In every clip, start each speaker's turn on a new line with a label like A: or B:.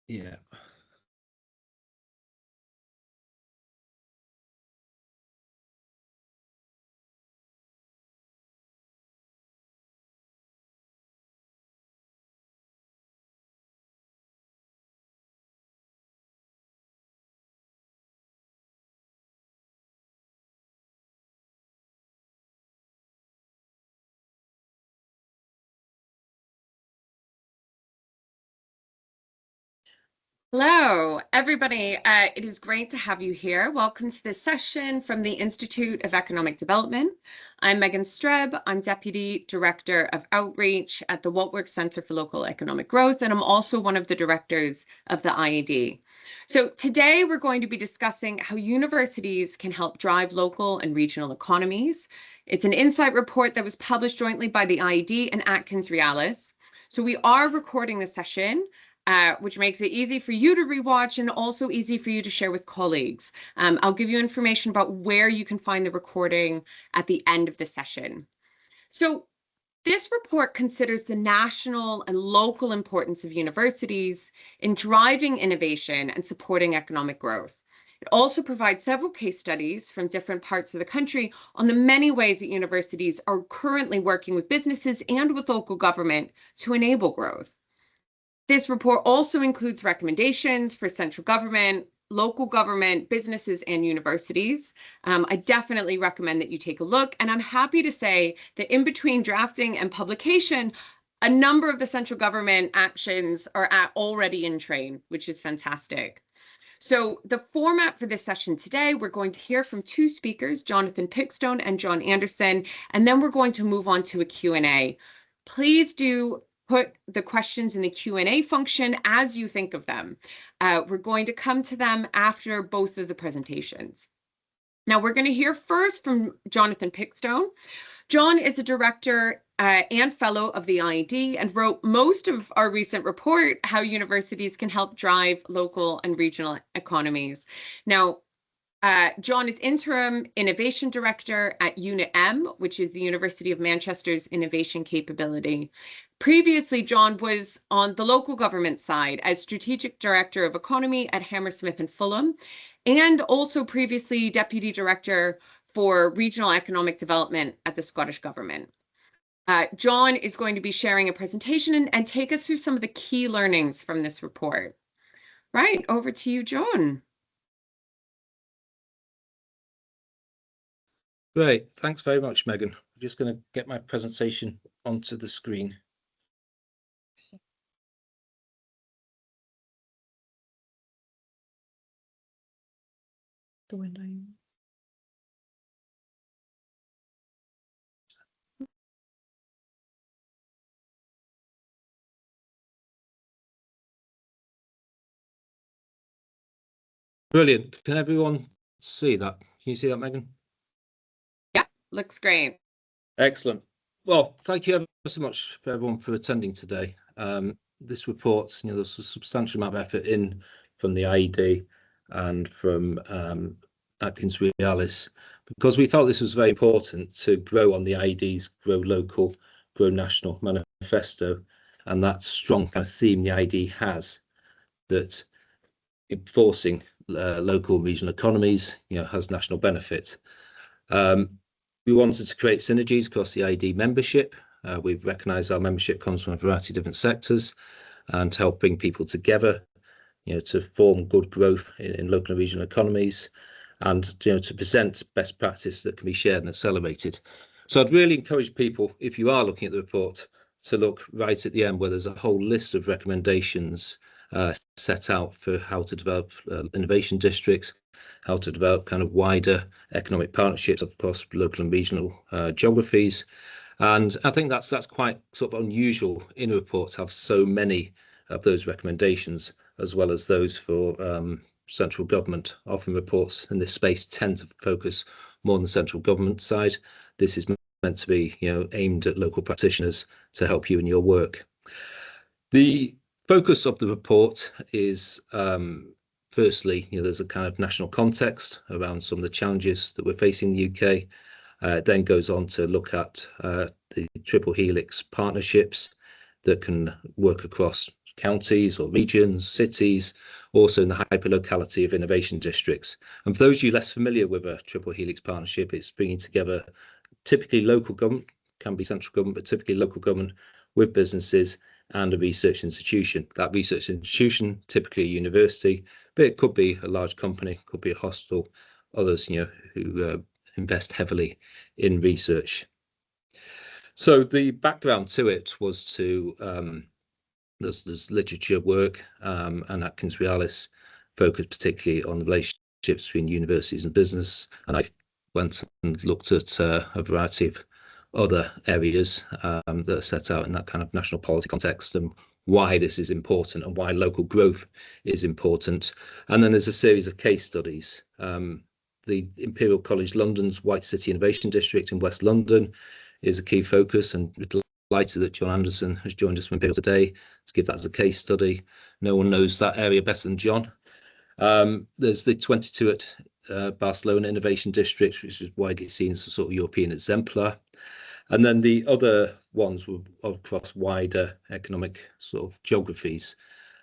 A: Yeah.
B: Hello, everybody. It is great to have you here. Welcome to this session from the Institute of Economic Development. I'm Megan Streb. I'm Deputy Director of Outreach at the Waltworks Center for Local Economic Growth, and I'm also one of the directors of the IED. So today we're going to be discussing how universities can help drive local and regional economies. It's an insight report that was published jointly by the IED and Atkins Realis. So we are recording the session, which makes it easy for you to rewatch and also easy for you to share with colleagues. I'll give you information about where you can find the recording at the end of the session. So this report considers the national and local importance of universities in driving innovation and supporting economic growth. It also provides several case studies from different parts of the country on the many ways that universities are currently working with businesses and with local government to enable growth. This report also includes recommendations for central government, local government, businesses, and universities. I definitely recommend that you take a look. And I'm happy to say that in between drafting and publication, a number of the central government actions are already in train, which is fantastic. So the format for this session today, we're going to hear from two speakers, Jonathan Pickstone and John Anderson, and then we're going to move on to a Q&A. Please do put the questions in the Q&A function as you think of them. We're going to come to them after both of the presentations. Now, we're going to hear first from Jonathan Pickstone. John is a director and fellow of the IED and wrote most of our recent report, How Universities Can Help Drive Local and Regional Economies. Now, John is Interim Innovation Director at Unit M, which is the University of Manchester's innovation capability. Previously, John was on the local government side as Strategic Director of Economy at Hammersmith and Fulham, and also previously Deputy Director for Regional Economic Development at the Scottish Government. John is going to be sharing a presentation and take us through some of the key learnings from this report. Right, over to you, John.
A: Great. Thanks very much, Megan. I'm just going to get my presentation onto the screen.
B: The window.
A: Brilliant. Can everyone see that? Can you see that, Megan?
B: Yeah, looks great.
A: Excellent. Well, thank you ever so much for everyone for attending today. This report, there's a substantial amount of effort in from the IED and from Atkins Realis, because we felt this was very important to grow on the IED's Grow Local, Grow National manifesto, and that strong kind of theme the IED has, that enforcing local and regional economies, has national benefit. We wanted to create synergies across the IED membership. We've recognised our membership comes from a variety of different sectors, and to help bring people together, to form good growth in local and regional economies, and to present best practice that can be shared and accelerated. So I'd really encourage people, if you are looking at the report, to look right at the end where there's a whole list of recommendations set out for how to develop innovation districts, how to develop kind of wider economic partnerships across local and regional geographies. And I think that's quite sort of unusual in a report to have so many of those recommendations, as well as those for central government. Often reports in this space tend to focus more on the central government side. This is meant to be, aimed at local practitioners to help you in your work. The focus of the report is firstly, there's a kind of national context around some of the challenges that we're facing in the UK. It then goes on to look at the triple helix partnerships that can work across counties or regions, cities, also in the hyperlocality of innovation districts. And for those of you less familiar with a triple helix partnership, it's bringing together typically local government, can be central government, but typically local government with businesses and a research institution. That research institution, typically a university, but it could be a large company, could be a hospital, others, who invest heavily in research. So the background to it was to there's literature work, and Atkins Realis focused particularly on the relationships between universities and business, and I went and looked at a variety of other areas that are set out in that kind of national policy context, and why this is important and why local growth is important. And then there's a series of case studies. The Imperial College London's White City Innovation District in West London is a key focus, and delighted that John Anderson has joined us from Imperial today to give that as a case study. No one knows that area better than John. There's the 22 at Barcelona Innovation District, which is widely seen as a sort of European exemplar. And then the other ones were across wider economic sort of geographies.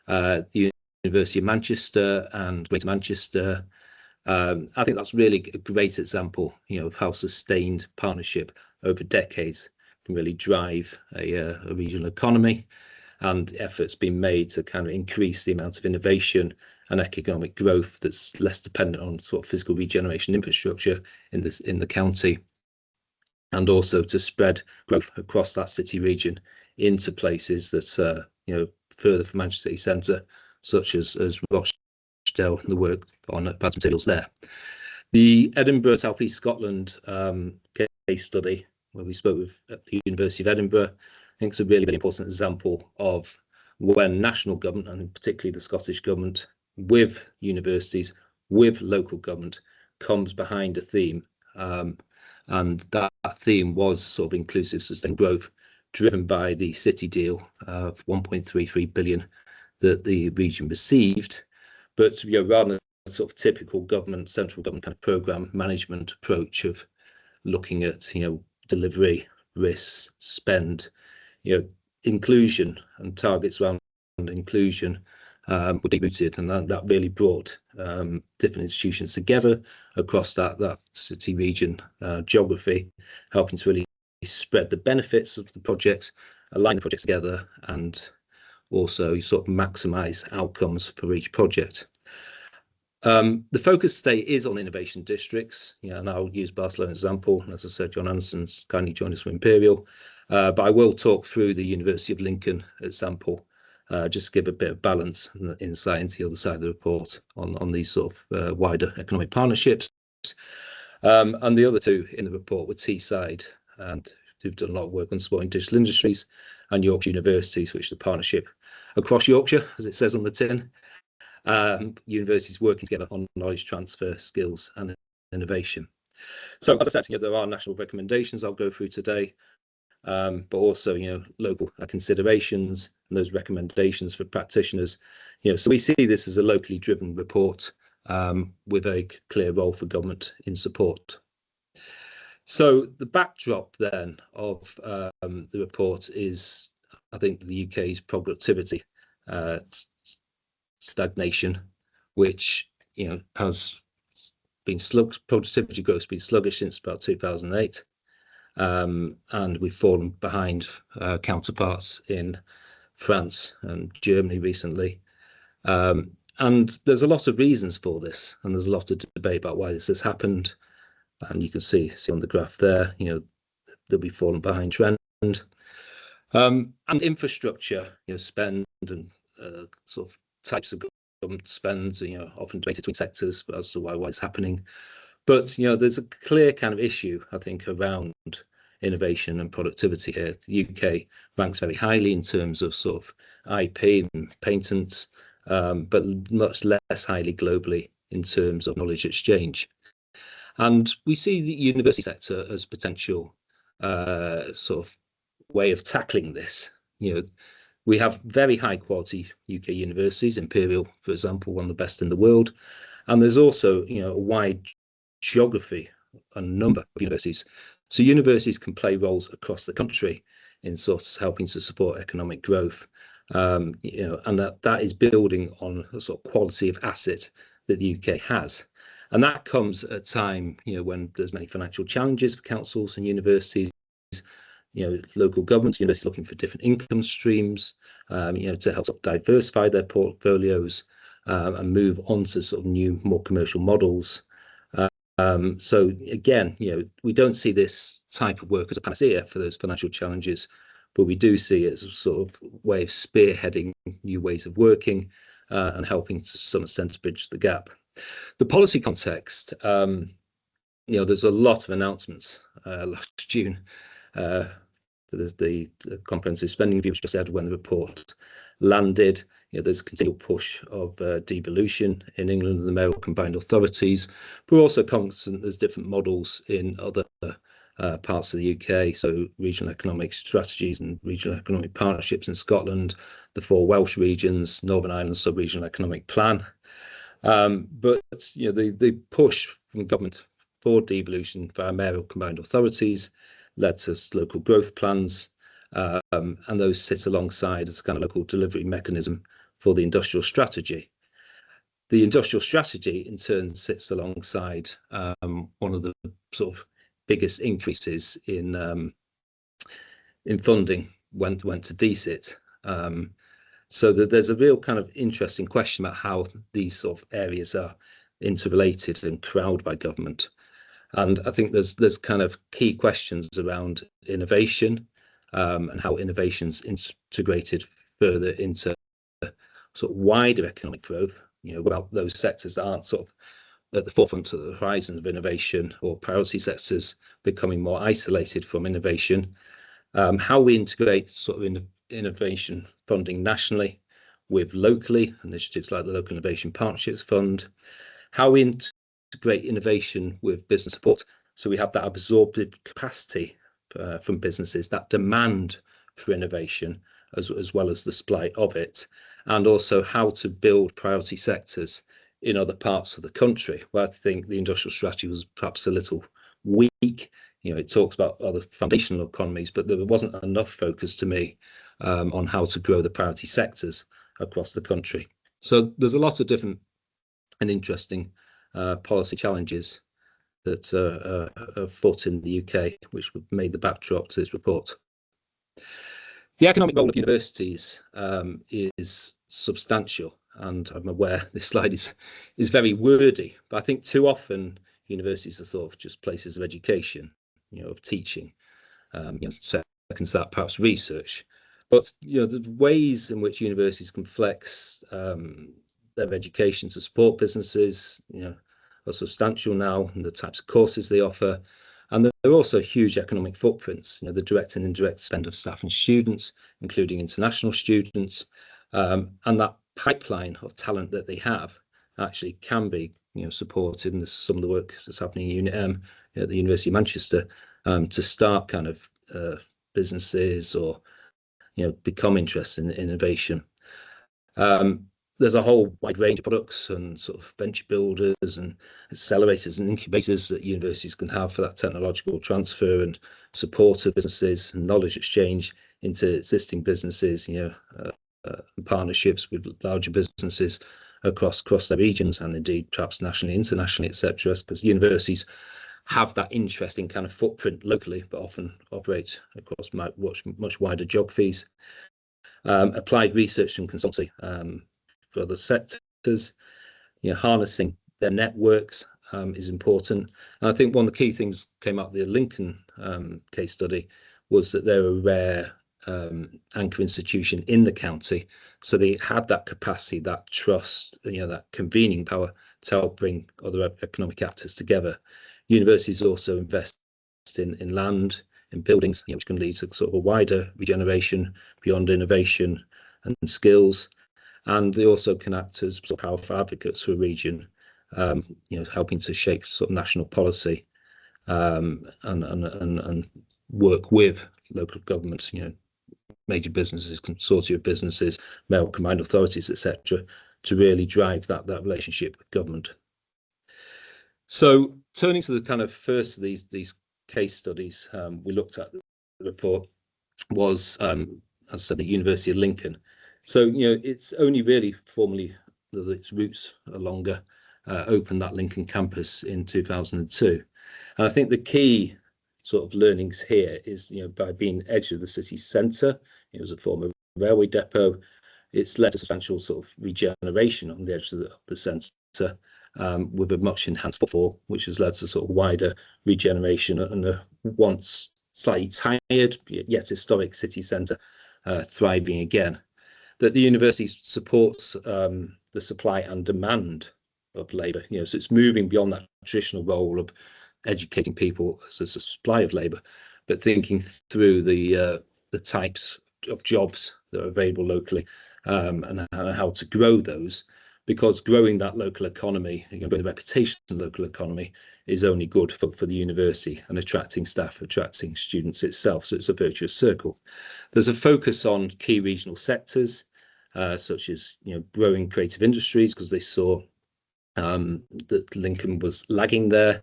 A: The University of Manchester and Greater Manchester. I think that's really a great example, of how sustained partnership over decades can really drive a regional economy, and efforts being made to kind of increase the amount of innovation and economic growth that's less dependent on sort of physical regeneration infrastructure in the county, and also to spread growth across that city region into places that further from Manchester City Centre, such as Rochdale and the work on advanced materials there. The Edinburgh South East Scotland case study, where we spoke with at the University of Edinburgh, I think it's a really, really important example of when national government, and particularly the Scottish government, with universities, with local government, comes behind a theme. And that theme was sort of inclusive sustained growth, driven by the city deal of 1.33 billion that the region received. But rather than a sort of typical government, central government kind of programme management approach of looking at delivery, risks, spend, inclusion and targets around inclusion were deep rooted, and that really brought different institutions together across that city region geography, helping to really spread the benefits of the projects, align the projects together, and also sort of maximise outcomes for each project. The focus today is on innovation districts, and I'll use Barcelona as an example. As I said, John Anderson's kindly joined us from Imperial, but I will talk through the University of Lincoln example, just to give a bit of balance and insight into the other side of the report on these sort of wider economic partnerships. And the other two in the report were Teesside, and who've done a lot of work on supporting digital industries, and Yorkshire Universities, which is a partnership across Yorkshire, as it says on the tin. Universities working together on knowledge transfer, skills and innovation. So as I said, there are national recommendations I'll go through today, but also local considerations and those recommendations for practitioners. So we see this as a locally driven report with a clear role for government in support. So the backdrop then of the report is, I think, the UK's productivity stagnation, which has been productivity growth has been sluggish since about 2008, and we've fallen behind counterparts in France and Germany recently, and there's a lot of reasons for this, and there's a lot of debate about why this has happened, and you can see on the graph there that we've fallen behind trend, and infrastructure spend and sort of types of government spends, often debated between sectors as to why it's happening. But there's a clear kind of issue, I think, around innovation and productivity here. The UK ranks very highly in terms of sort of IP and patents, but much less highly globally in terms of knowledge exchange. And we see the university sector as potential sort of way of tackling this. We have very high quality UK universities, Imperial, for example, one of the best in the world. And there's also, a wide geography and number of universities. So universities can play roles across the country in sort of helping to support economic growth. and that is building on a sort of quality of asset that the UK has. And that comes at a time, when there's many financial challenges for councils and universities, local governments, universities looking for different income streams, to help sort of diversify their portfolios and move on to sort of new, more commercial models. So again, we don't see this type of work as a panacea for those financial challenges, but we do see it as a sort of way of spearheading new ways of working and helping to some extent to bridge the gap. The policy context, there's a lot of announcements last June. There's the comprehensive spending review, which just said when the report landed. There's a continual push of devolution in England and the mayoral combined authorities, but also constant. There's different models in other parts of the UK, so regional economic strategies and regional economic partnerships in Scotland, the 4 Welsh regions, Northern Ireland sub-regional economic plan. But the push from government for devolution via mayoral combined authorities led to local growth plans, and those sit alongside as a kind of local delivery mechanism for the industrial strategy. The industrial strategy in turn sits alongside one of the sort of biggest increases in funding went to DSIT. So that there's a real kind of interesting question about how these sort of areas are interrelated and corralled by government. And I think there's kind of key questions around innovation and how innovation's integrated further into sort of wider economic growth, about those sectors that aren't sort of at the forefront of the horizon of innovation, or priority sectors becoming more isolated from innovation. How we integrate sort of innovation funding nationally with locally, initiatives like the Local Innovation Partnerships Fund. How we integrate innovation with business support, so we have that absorptive capacity from businesses, that demand for innovation, as well as the supply of it, and also how to build priority sectors in other parts of the country, where I think the industrial strategy was perhaps a little weak. It talks about other foundational economies, but there wasn't enough focus to me on how to grow the priority sectors across the country. So there's a lot of different and interesting policy challenges that are afoot in the UK, which made the backdrop to this report. The economic role of universities is substantial, and I'm aware this slide is very wordy, but I think too often universities are sort of just places of education, of teaching, second to that perhaps research. But the ways in which universities can flex their education to support businesses, are substantial now, and the types of courses they offer. And there are also huge economic footprints, the direct and indirect spend of staff and students, including international students, and that pipeline of talent that they have actually can be, supported. And there's some of the work that's happening in Unit M at the University of Manchester to start kind of businesses or, become interested in innovation. There's a whole wide range of products and sort of venture builders and accelerators and incubators that universities can have for that technological transfer and support of businesses and knowledge exchange into existing businesses, and partnerships with larger businesses across their regions, and indeed perhaps nationally, internationally, etc. Because universities have that interesting kind of footprint locally, but often operate across much wider geographies. Applied research and consultancy for other sectors, harnessing their networks is important. And I think one of the key things came out of the Lincoln case study was that they're a rare anchor institution in the county, so they had that capacity, that trust, that convening power to help bring other economic actors together. Universities also invest in land, in buildings, which can lead to sort of a wider regeneration beyond innovation and skills. And they also can act as sort of powerful advocates for a region, helping to shape sort of national policy and work with local governments, major businesses, consortia of businesses, mayoral combined authorities, etc., to really drive that relationship with government. So turning to the kind of first of these case studies we looked at, the report was, as I said, the University of Lincoln. So, it's only really formally, its roots are longer, opened that Lincoln campus in 2002. And I think the key sort of learnings here is, by being edge of the city centre, it was a former railway depot, it's led to substantial sort of regeneration on the edge of the centre, with a much enhanced footfall, which has led to sort of wider regeneration and a once slightly tired yet historic city centre thriving again. That the university supports the supply and demand of labour, so it's moving beyond that traditional role of educating people as a supply of labour, but thinking through the types of jobs that are available locally, and how to grow those, because growing that local economy, the reputation of the local economy, is only good for the university and attracting staff, attracting students itself. So it's a virtuous circle. There's a focus on key regional sectors, such as growing creative industries, because they saw that Lincoln was lagging there,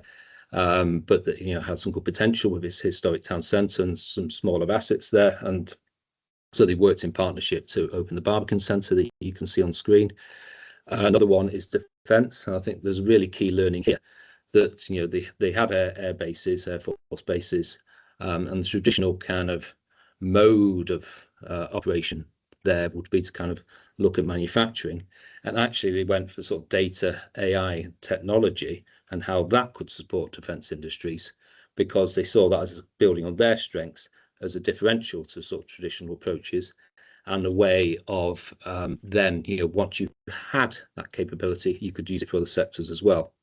A: but that had some good potential with its historic town centre and some smaller assets there. And so they worked in partnership to open the Barbican Centre that you can see on screen. Another one is defence, and I think there's a really key learning here that they had air bases, air force bases, and the traditional kind of mode of operation there would be to kind of look at manufacturing, and actually they went for sort of data, AI technology, and how that could support defence industries, because they saw that as building on their strengths as a differential to sort of traditional approaches, and a way of then, once you had that capability, you could use it for other sectors as well.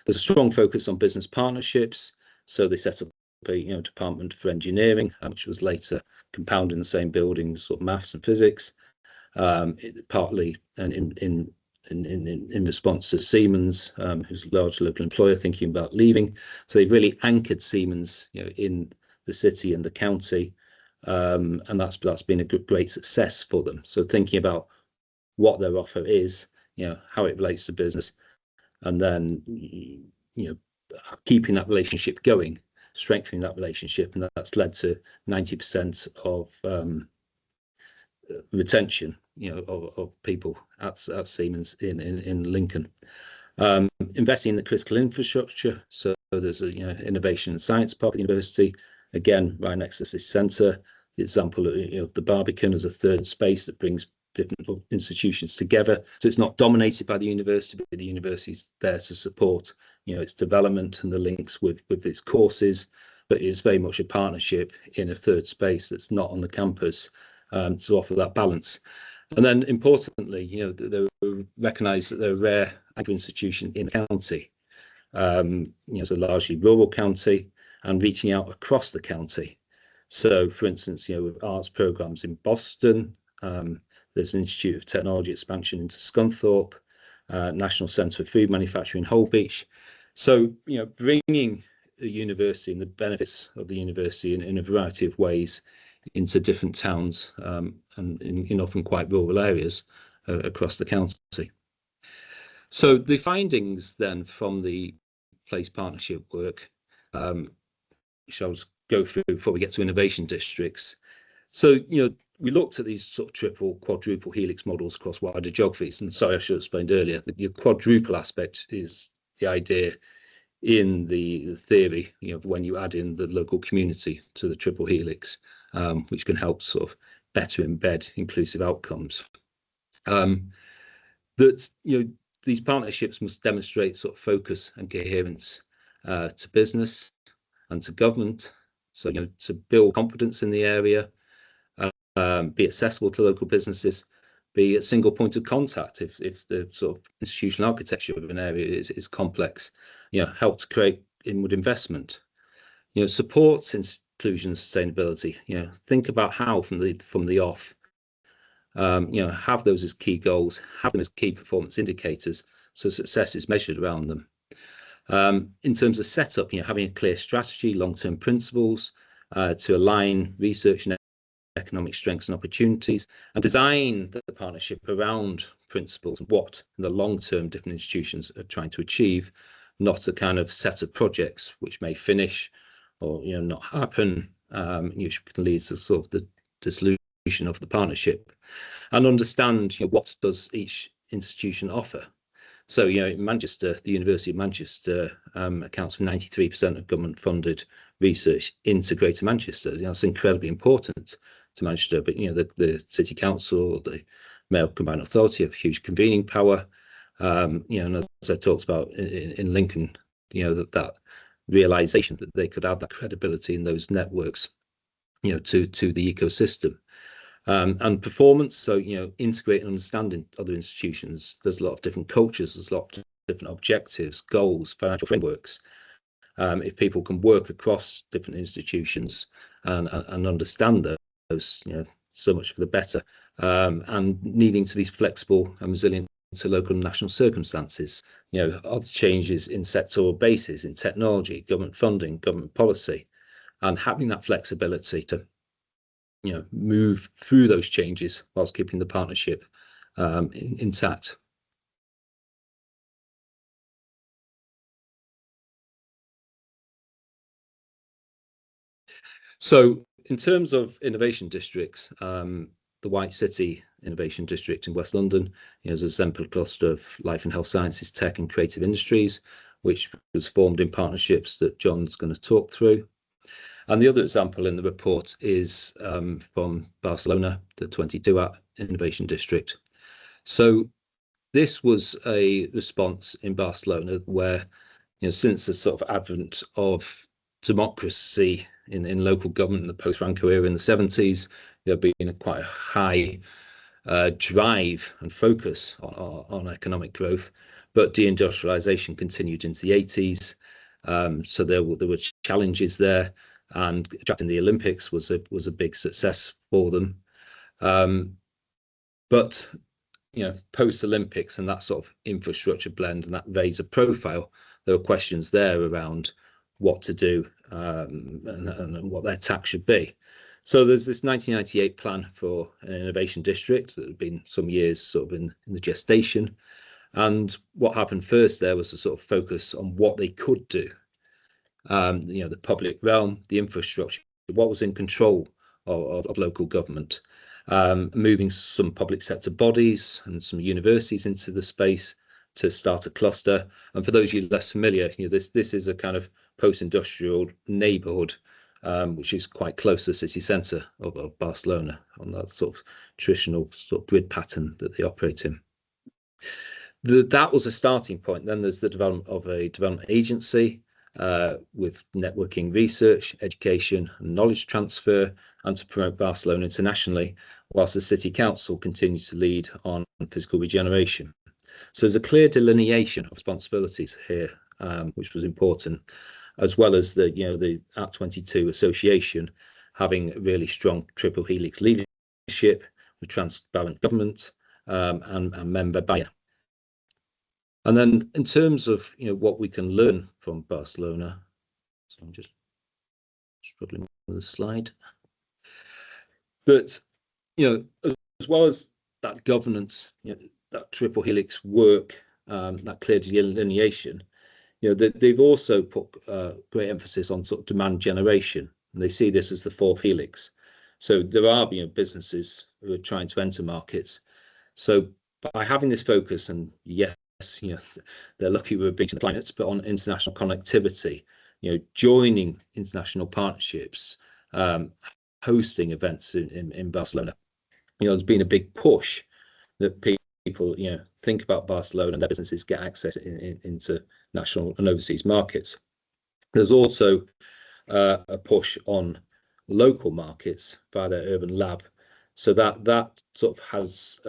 A: There's a strong focus on business partnerships, so they set up a department for engineering, which was later compounded in the same building, sort of maths and physics, partly and in response to Siemens, who's a large local employer thinking about leaving. So they've really anchored Siemens, in the city and the county, and that's been a great success for them. So thinking about what their offer is, how it relates to business, and then keeping that relationship going, strengthening that relationship, and that's led to 90% of retention, of people at Siemens in Lincoln. Investing in the critical infrastructure, so there's a innovation and science park at the university, again right next to this centre. The example of the Barbican as a third space that brings different institutions together. So it's not dominated by the university, but the university's there to support its development and the links with its courses, but it's very much a partnership in a third space that's not on the campus, to offer that balance. And then importantly, they recognise that they're a rare agri institution in the county. It's a largely rural county, and reaching out across the county. So, for instance, with arts programs in Boston, there's an Institute of Technology expansion into Scunthorpe, National Centre for Food Manufacturing, Holbeach. So, bringing the university and the benefits of the university in a variety of ways into different towns, and in often quite rural areas across the county. So the findings then from the place partnership work, which I'll go through before we get to innovation districts. So, we looked at these sort of triple, quadruple helix models across wider geographies. And sorry, I should have explained earlier that your quadruple aspect is the idea in the theory, when you add in the local community to the triple helix, which can help sort of better embed inclusive outcomes. That these partnerships must demonstrate sort of focus and coherence to business and to government. So to build confidence in the area, be accessible to local businesses, be a single point of contact if the sort of institutional architecture of an area is complex, help to create inward investment, supports inclusion and sustainability, think about how from the off, have those as key goals, have them as key performance indicators, so success is measured around them. In terms of setup, having a clear strategy, long-term principles to align research and economic strengths and opportunities, and design the partnership around principles, what in the long term different institutions are trying to achieve, not a kind of set of projects which may finish or not happen, which can lead to sort of the disillusionment of the partnership and understand what does each institution offer. So, in Manchester, the University of Manchester accounts for 93% of government-funded research into Greater Manchester. That's incredibly important to Manchester. But the City Council, the Mayor Combined Authority have huge convening power. And as I talked about in Lincoln, that realization that they could add that credibility in those networks, to the ecosystem. And performance, so integrate and understanding other institutions. There's a lot of different cultures, there's a lot of different objectives, goals, financial frameworks. If people can work across different institutions and understand those, so much for the better. And needing to be flexible and resilient to local and national circumstances, other changes in sectoral bases, in technology, government funding, government policy, and having that flexibility to move through those changes whilst keeping the partnership intact. So in terms of innovation districts, the White City Innovation District in West London is a central cluster of life and health sciences, tech and creative industries, which was formed in partnerships that John's going to talk through. And the other example in the report is from Barcelona, the 22 Innovation District. So this was a response in Barcelona where, since the sort of advent of democracy in local government in the post-Franco era in the 70s, there had been quite a high drive and focus on economic growth, but deindustrialization continued into the 80s. So there were challenges there, and attracting the Olympics was a big success for them. But post Olympics and that sort of infrastructure blend and that raise of profile, there were questions there around what to do and what their tax should be. So there's this 1998 plan for an innovation district that had been some years sort of in the gestation. And what happened first there was to sort of focus on what they could do. The public realm, the infrastructure, what was in control of local government, moving some public sector bodies and some universities into the space to start a cluster. And for those of you less familiar, this is a kind of post-industrial neighborhood, which is quite close to the city centre of Barcelona, on that sort of traditional sort of grid pattern that they operate in. That was a starting point. Then there's the development of a development agency with networking research, education, and knowledge transfer, and to promote Barcelona internationally, whilst the City Council continues to lead on physical regeneration. So there's a clear delineation of responsibilities here, which was important, as well as the At22 Association having a really strong triple helix leadership with transparent government and member buy-in. And then in terms of what we can learn from Barcelona, so I'm just struggling with the slide. But as well as that governance, that triple helix work, that clear delineation, they've also put great emphasis on sort of demand generation, and they see this as the fourth helix. So there are businesses who are trying to enter markets. So by having this focus, and yes, they're lucky we're beating the climate, but on international connectivity, joining international partnerships, hosting events in Barcelona, there's been a big push that people think about Barcelona and their businesses get access into national and overseas markets. There's also a push on local markets via their urban lab, so that sort of has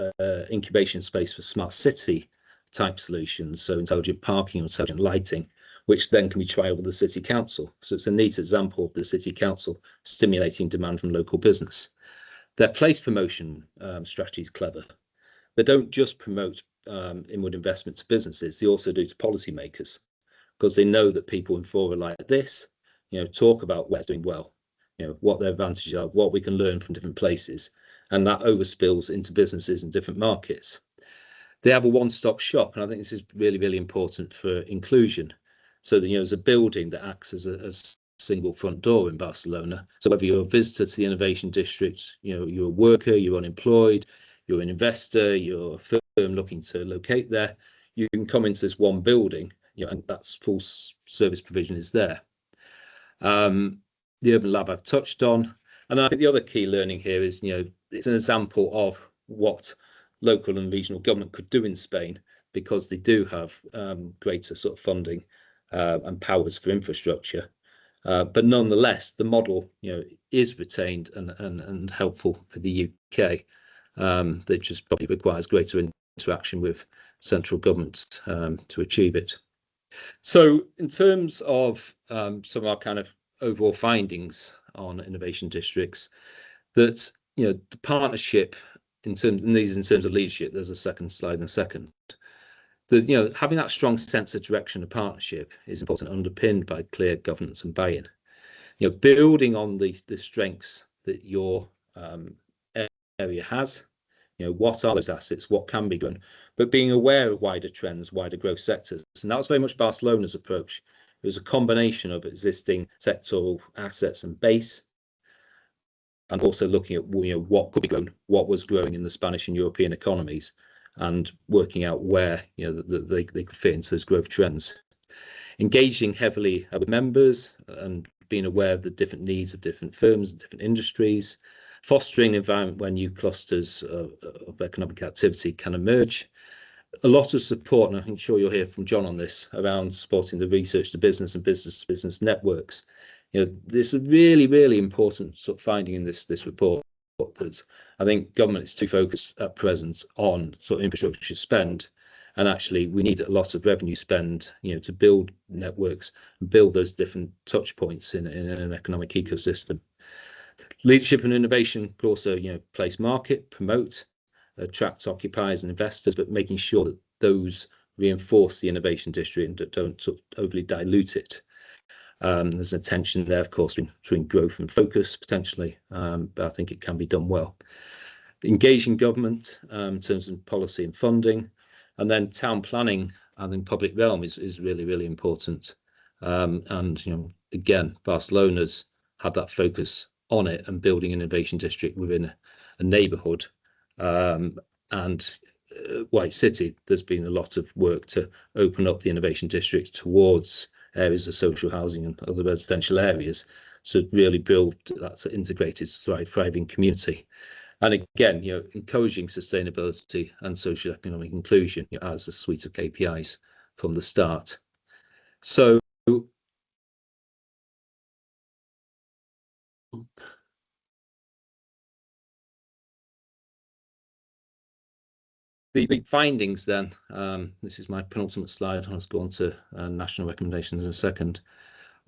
A: incubation space for smart city type solutions, so intelligent parking or intelligent lighting, which then can be trialed with the City Council. So it's a neat example of the City Council stimulating demand from local business. Their place promotion strategy is clever. They don't just promote inward investment to businesses, they also do to policymakers, because they know that people in fora like this, talk about where it's doing well, what their advantages are, what we can learn from different places, and that overspills into businesses in different markets. They have a one-stop shop, and I think this is really, really important for inclusion. So that there's a building that acts as a single front door in Barcelona. So whether you're a visitor to the innovation district, you're a worker, you're unemployed, you're an investor, you're a firm looking to locate there, you can come into this one building, and that's full service provision is there. The urban lab I've touched on, and I think the other key learning here is, it's an example of what local and regional government could do in Spain, because they do have greater sort of funding and powers for infrastructure. But nonetheless, the model, is retained and helpful for the UK. That just probably requires greater interaction with central governments to achieve it. So in terms of some of our kind of overall findings on innovation districts, that the partnership in terms of leadership, there's a second slide in a second, that having that strong sense of direction and partnership is important, underpinned by clear governance and buy-in. Building on the strengths that your area has. What are those assets? What can be done? But being aware of wider trends, wider growth sectors. And that was very much Barcelona's approach. It was a combination of existing sectoral assets and base, and also looking at what could be grown, what was growing in the Spanish and European economies, and working out where they could fit into those growth trends. Engaging heavily with members and being aware of the different needs of different firms and different industries, fostering an environment where new clusters of economic activity can emerge. A lot of support, and I'm sure you'll hear from John on this, around supporting the research to business and business to business networks. This is really, really important sort of finding in this report, that I think government is too focused at present on sort of infrastructure spend, and actually we need a lot of revenue spend, to build networks and build those different touch points in an economic ecosystem. Leadership and innovation could also, place market, promote, attract occupiers and investors, but making sure that those reinforce the innovation district and don't sort of overly dilute it. There's a tension there, of course, between growth and focus potentially, but I think it can be done well. Engaging government in terms of policy and funding, and then town planning and in public realm is really, really important. And again, Barcelona's had that focus on it and building an innovation district within a neighbourhood. And White City, there's been a lot of work to open up the innovation district towards areas of social housing and other residential areas, to really build that integrated, thriving community. And again, encouraging sustainability and social economic inclusion as a suite of KPIs from the start. So the findings then, this is my penultimate slide, I'll go on to national recommendations in a second,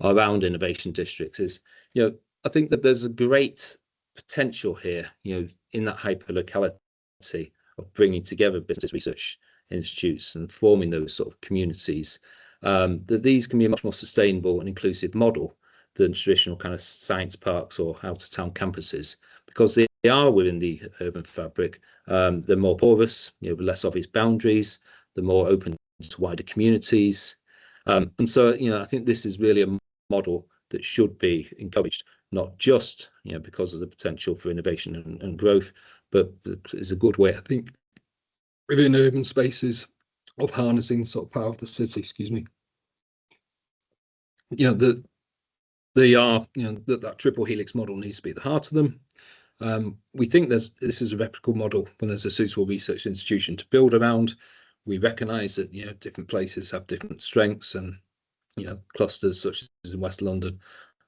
A: around innovation districts, is, I think that there's a great potential here, in that hyperlocality of bringing together business research institutes and forming those sort of communities, that these can be a much more sustainable and inclusive model than traditional kind of science parks or out-of-town campuses, because they are within the urban fabric. They're more porous, with less obvious boundaries, they're more open to wider communities. And so, I think this is really a model that should be encouraged, not just, because of the potential for innovation and growth, but is a good way, I think, within urban spaces of harnessing sort of power of the city, excuse me. That they are, that triple helix model needs to be at the heart of them. We think this is a replicable model when there's a suitable research institution to build around. We recognise that different places have different strengths, and clusters such as in West London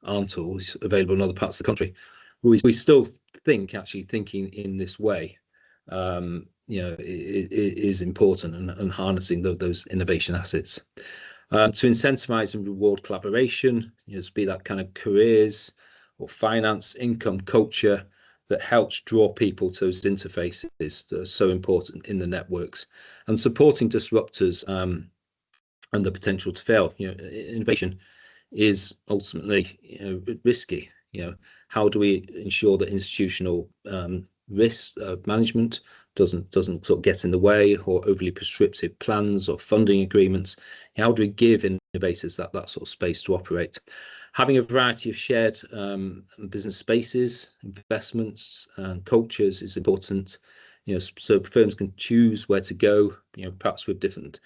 A: aren't always available in other parts of the country. We still think actually thinking in this way, is important, and harnessing those innovation assets. To incentivise and reward collaboration, be that kind of careers or finance, income, culture that helps draw people to those interfaces that are so important in the networks, and supporting disruptors and the potential to fail. Innovation is ultimately risky. How do we ensure that institutional risk management, doesn't sort of get in the way, or overly prescriptive plans or funding agreements. How do we give innovators that sort of space to operate? Having a variety of shared business spaces, investments, and cultures is important. So firms can choose where to go. Perhaps with different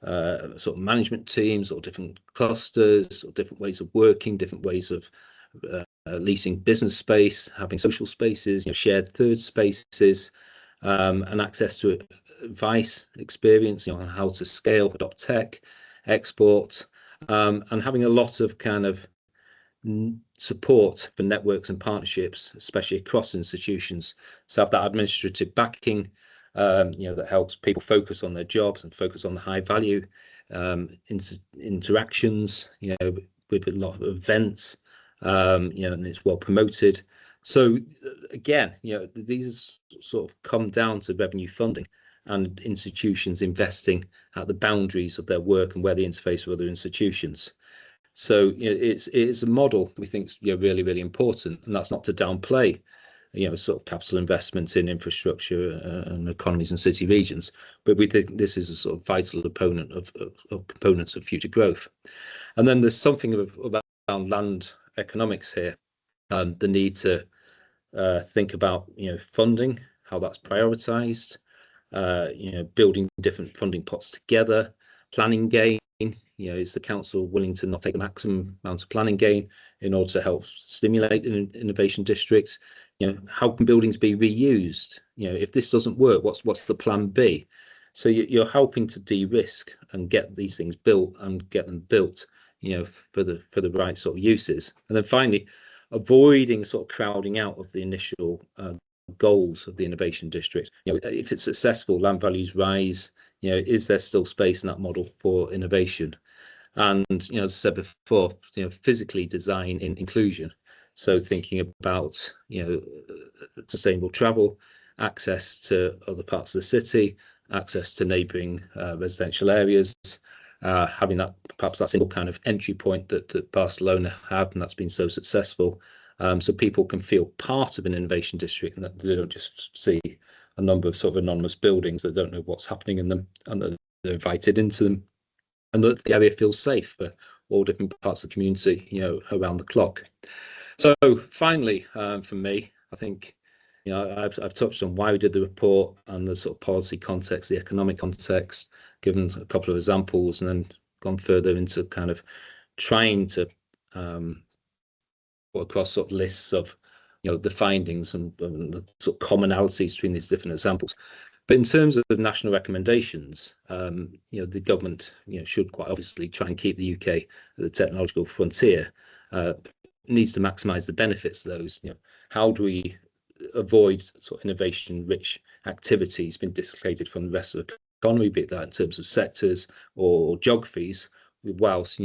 A: sort of management teams, or different clusters, or different ways of working, different ways of leasing business space, having social spaces, shared third spaces, and access to advice, experience, on how to scale, adopt tech, export, and having a lot of kind of support for networks and partnerships, especially across institutions. So have that administrative backing, that helps people focus on their jobs and focus on the high value interactions, with a lot of events, and it's well promoted. So again, these sort of come down to revenue funding and institutions investing at the boundaries of their work and where they interface with other institutions. So it is a model we think is really, really important, and that's not to downplay sort of capital investment in infrastructure and economies and city regions, but we think this is a sort of vital component of components of future growth. And then there's something about land economics here, the need to think about funding, how that's prioritized, building different funding pots together, planning gain. Is the council willing to not take the maximum amount of planning gain in order to help stimulate an innovation district? How can buildings be reused? If this doesn't work, what's the plan B? So you're helping to de-risk and get these things built and get them built, for the right sort of uses. And then finally, avoiding sort of crowding out of the initial goals of the innovation district. If it's successful, land values rise. Is there still space in that model for innovation? And as I said before, physically design in inclusion. So thinking about sustainable travel, access to other parts of the city, access to neighbouring residential areas, having that perhaps that single kind of entry point that Barcelona had, and that's been so successful. So people can feel part of an innovation district, and that they don't just see a number of sort of anonymous buildings that don't know what's happening in them, and that they're invited into them, and that the area feels safe for all different parts of the community, around the clock. So finally, for me, I think, I've touched on why we did the report and the sort of policy context, the economic context, given a couple of examples, and then gone further into kind of trying to put across sort of lists of, the findings and the sort of commonalities between these different examples. But in terms of national recommendations, the government, should quite obviously try and keep the UK at the technological frontier. Needs to maximise the benefits of those. How do we avoid sort of innovation-rich activities being dislocated from the rest of the economy, be it that in terms of sectors or geographies, whilst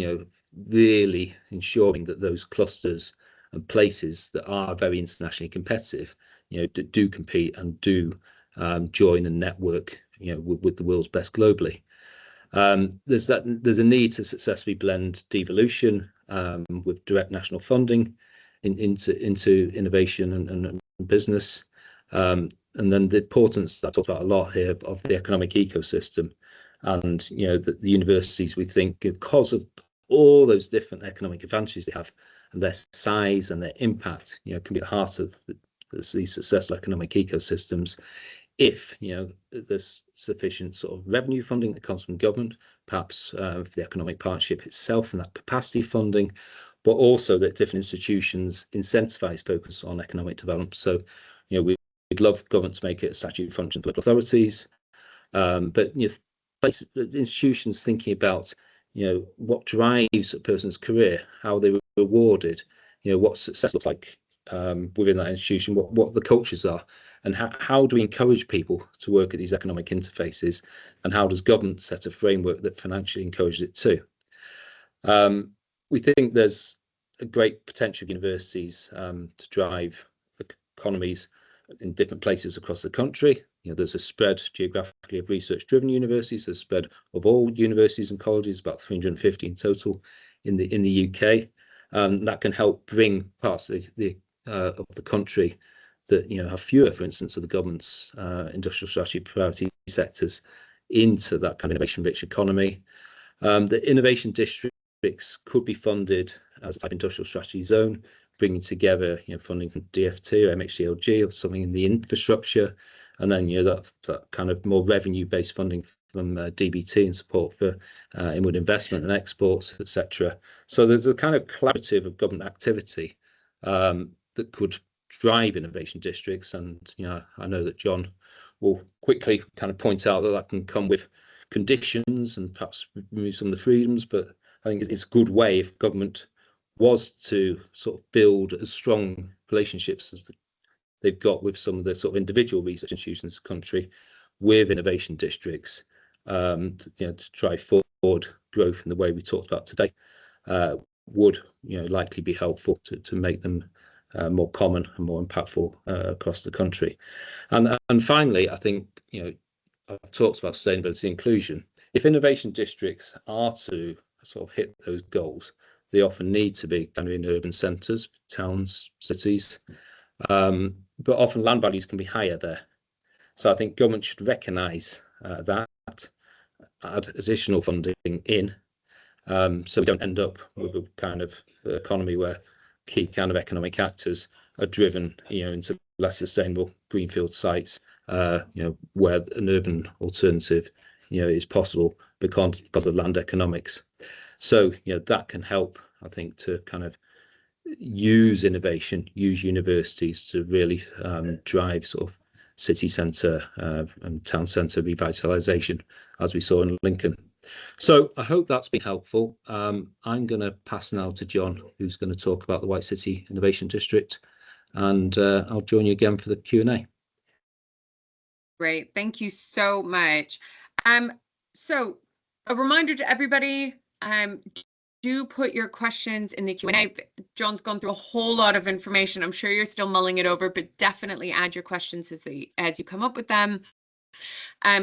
A: really ensuring that those clusters and places that are very internationally competitive, do compete and do join and network, with the world's best globally. There's a need to successfully blend devolution with direct national funding into innovation and business, and then the importance that I talked about a lot here of the economic ecosystem, and the universities, we think, because of all those different economic advantages they have and their size and their impact, can be at the heart of these successful economic ecosystems. If there's sufficient sort of revenue funding that comes from government, perhaps for the economic partnership itself and that capacity funding, but also that different institutions incentivize focus on economic development. So, we'd love government to make it a statutory function for local authorities, but institutions thinking about what drives a person's career, how they were rewarded, what success looks like within that institution, what the cultures are, and how do we encourage people to work at these economic interfaces, and how does government set a framework that financially encourages it too? We think there's a great potential of universities to drive economies in different places across the country. There's a spread geographically of research-driven universities, a spread of all universities and colleges, about 350 in total in the UK. That can help bring parts of the country that have fewer, for instance, of the government's industrial strategy priority sectors into that kind of innovation-rich economy. The innovation districts could be funded as a type industrial strategy zone, bringing together funding from DFT or MHCLG or something in the infrastructure, and then that kind of more revenue-based funding from DBT and support for inward investment and exports, etc. So there's a kind of collaborative of government activity that could drive innovation districts, and I know that John will quickly kind of point out that can come with conditions and perhaps remove some of the freedoms, but I think it's a good way if government was to sort of build as strong relationships as they've got with some of the sort of individual research institutions in the country with innovation districts, to drive forward growth in the way we talked about today, would likely be helpful to make them more common and more impactful across the country. And finally, I think I've talked about sustainability and inclusion. If innovation districts are to sort of hit those goals, they often need to be kind of in urban centres, towns, cities, but often land values can be higher there. So I think government should recognise that, add additional funding in, so we don't end up with a kind of economy where key kind of economic actors are driven into less sustainable greenfield sites, where an urban alternative is possible because of land economics. So that can help, I think, to kind of use innovation, use universities to really drive sort of city centre and town centre revitalisation, as we saw in Lincoln. So I hope that's been helpful. I'm going to pass now to John, who's going to talk about the White City Innovation District, and I'll join you again for the Q&A.
B: Great, thank you so much. So a reminder to everybody, do put your questions in the Q&A. John's gone through a whole lot of information. I'm sure you're still mulling it over, but definitely add your questions as you come up with them.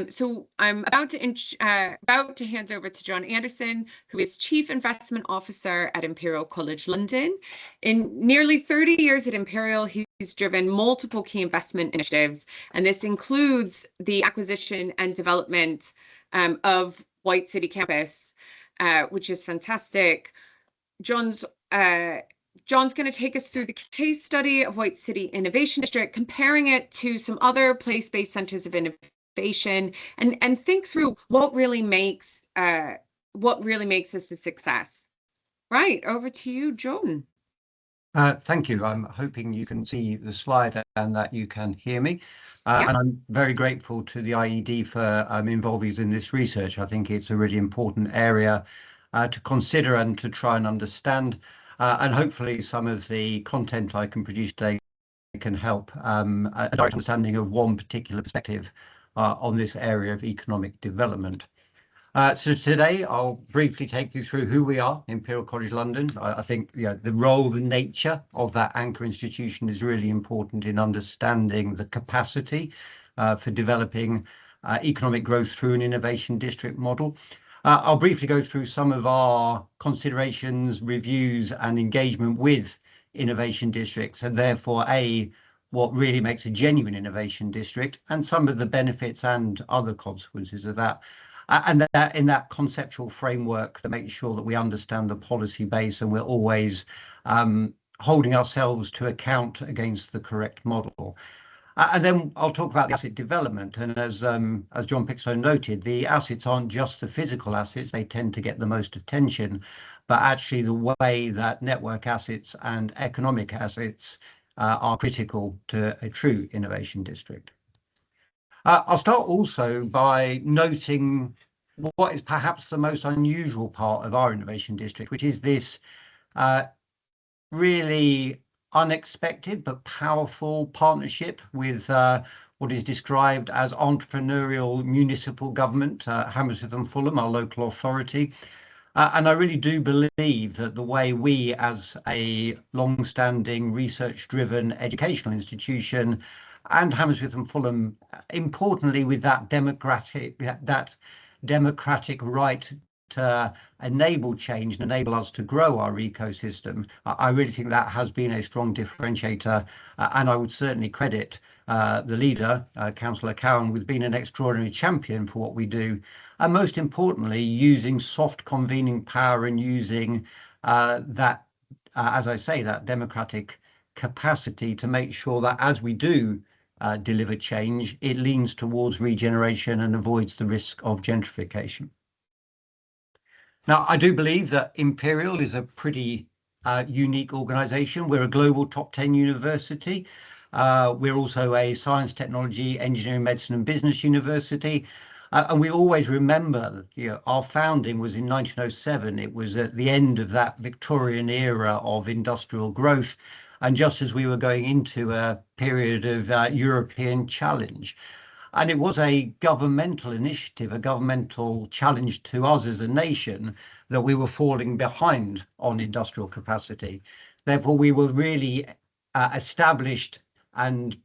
B: So I'm about to hand over to John Anderson, who is Chief Investment Officer at Imperial College London. In nearly 30 years at Imperial, he's driven multiple key investment initiatives, and this includes the acquisition and development of White City Campus, which is fantastic. John's going to take us through the case study of White City Innovation District, comparing it to some other place-based centers of innovation, and think through what really makes this a success. Right, over to you, John.
C: Thank you. I'm hoping you can see the slide and that you can hear me. And I'm very grateful to the IED for involving us in this research. I think it's a really important area to consider and to try and understand. And hopefully some of the content I can produce today can help a direct understanding of one particular perspective on this area of economic development. So today I'll briefly take you through who we are, Imperial College London. I think the role, the nature of that anchor institution is really important in understanding the capacity for developing economic growth through an innovation district model. I'll briefly go through some of our considerations, reviews and engagement with innovation districts, and therefore what really makes a genuine innovation district and some of the benefits and other consequences of that. And that in that conceptual framework that makes sure that we understand the policy base and we're always holding ourselves to account against the correct model. And then I'll talk about the asset development. And as John Pickstone noted, the assets aren't just the physical assets, they tend to get the most attention, but actually the way that network assets and economic assets are critical to a true innovation district. I'll start also by noting what is perhaps the most unusual part of our innovation district, which is this really unexpected but powerful partnership with what is described as entrepreneurial municipal government, Hammersmith and Fulham, our local authority. And I really do believe that the way we, as a long-standing research-driven educational institution, and Hammersmith and Fulham, importantly with that democratic right enable change and enable us to grow our ecosystem. I really think that has been a strong differentiator, and I would certainly credit the leader, Councillor Cowan, with being an extraordinary champion for what we do, and most importantly, using soft convening power and using that, as I say, that democratic capacity to make sure that as we do deliver change, it leans towards regeneration and avoids the risk of gentrification. Now, I do believe that Imperial is a pretty unique organisation. We're a global top 10 university. We're also a science, technology, engineering, medicine and business university. And we always remember, our founding was in 1907. It was at the end of that Victorian era of industrial growth. And just as we were going into a period of European challenge. And it was a governmental initiative, a governmental challenge to us as a nation, that we were falling behind on industrial capacity. Therefore, we were really established and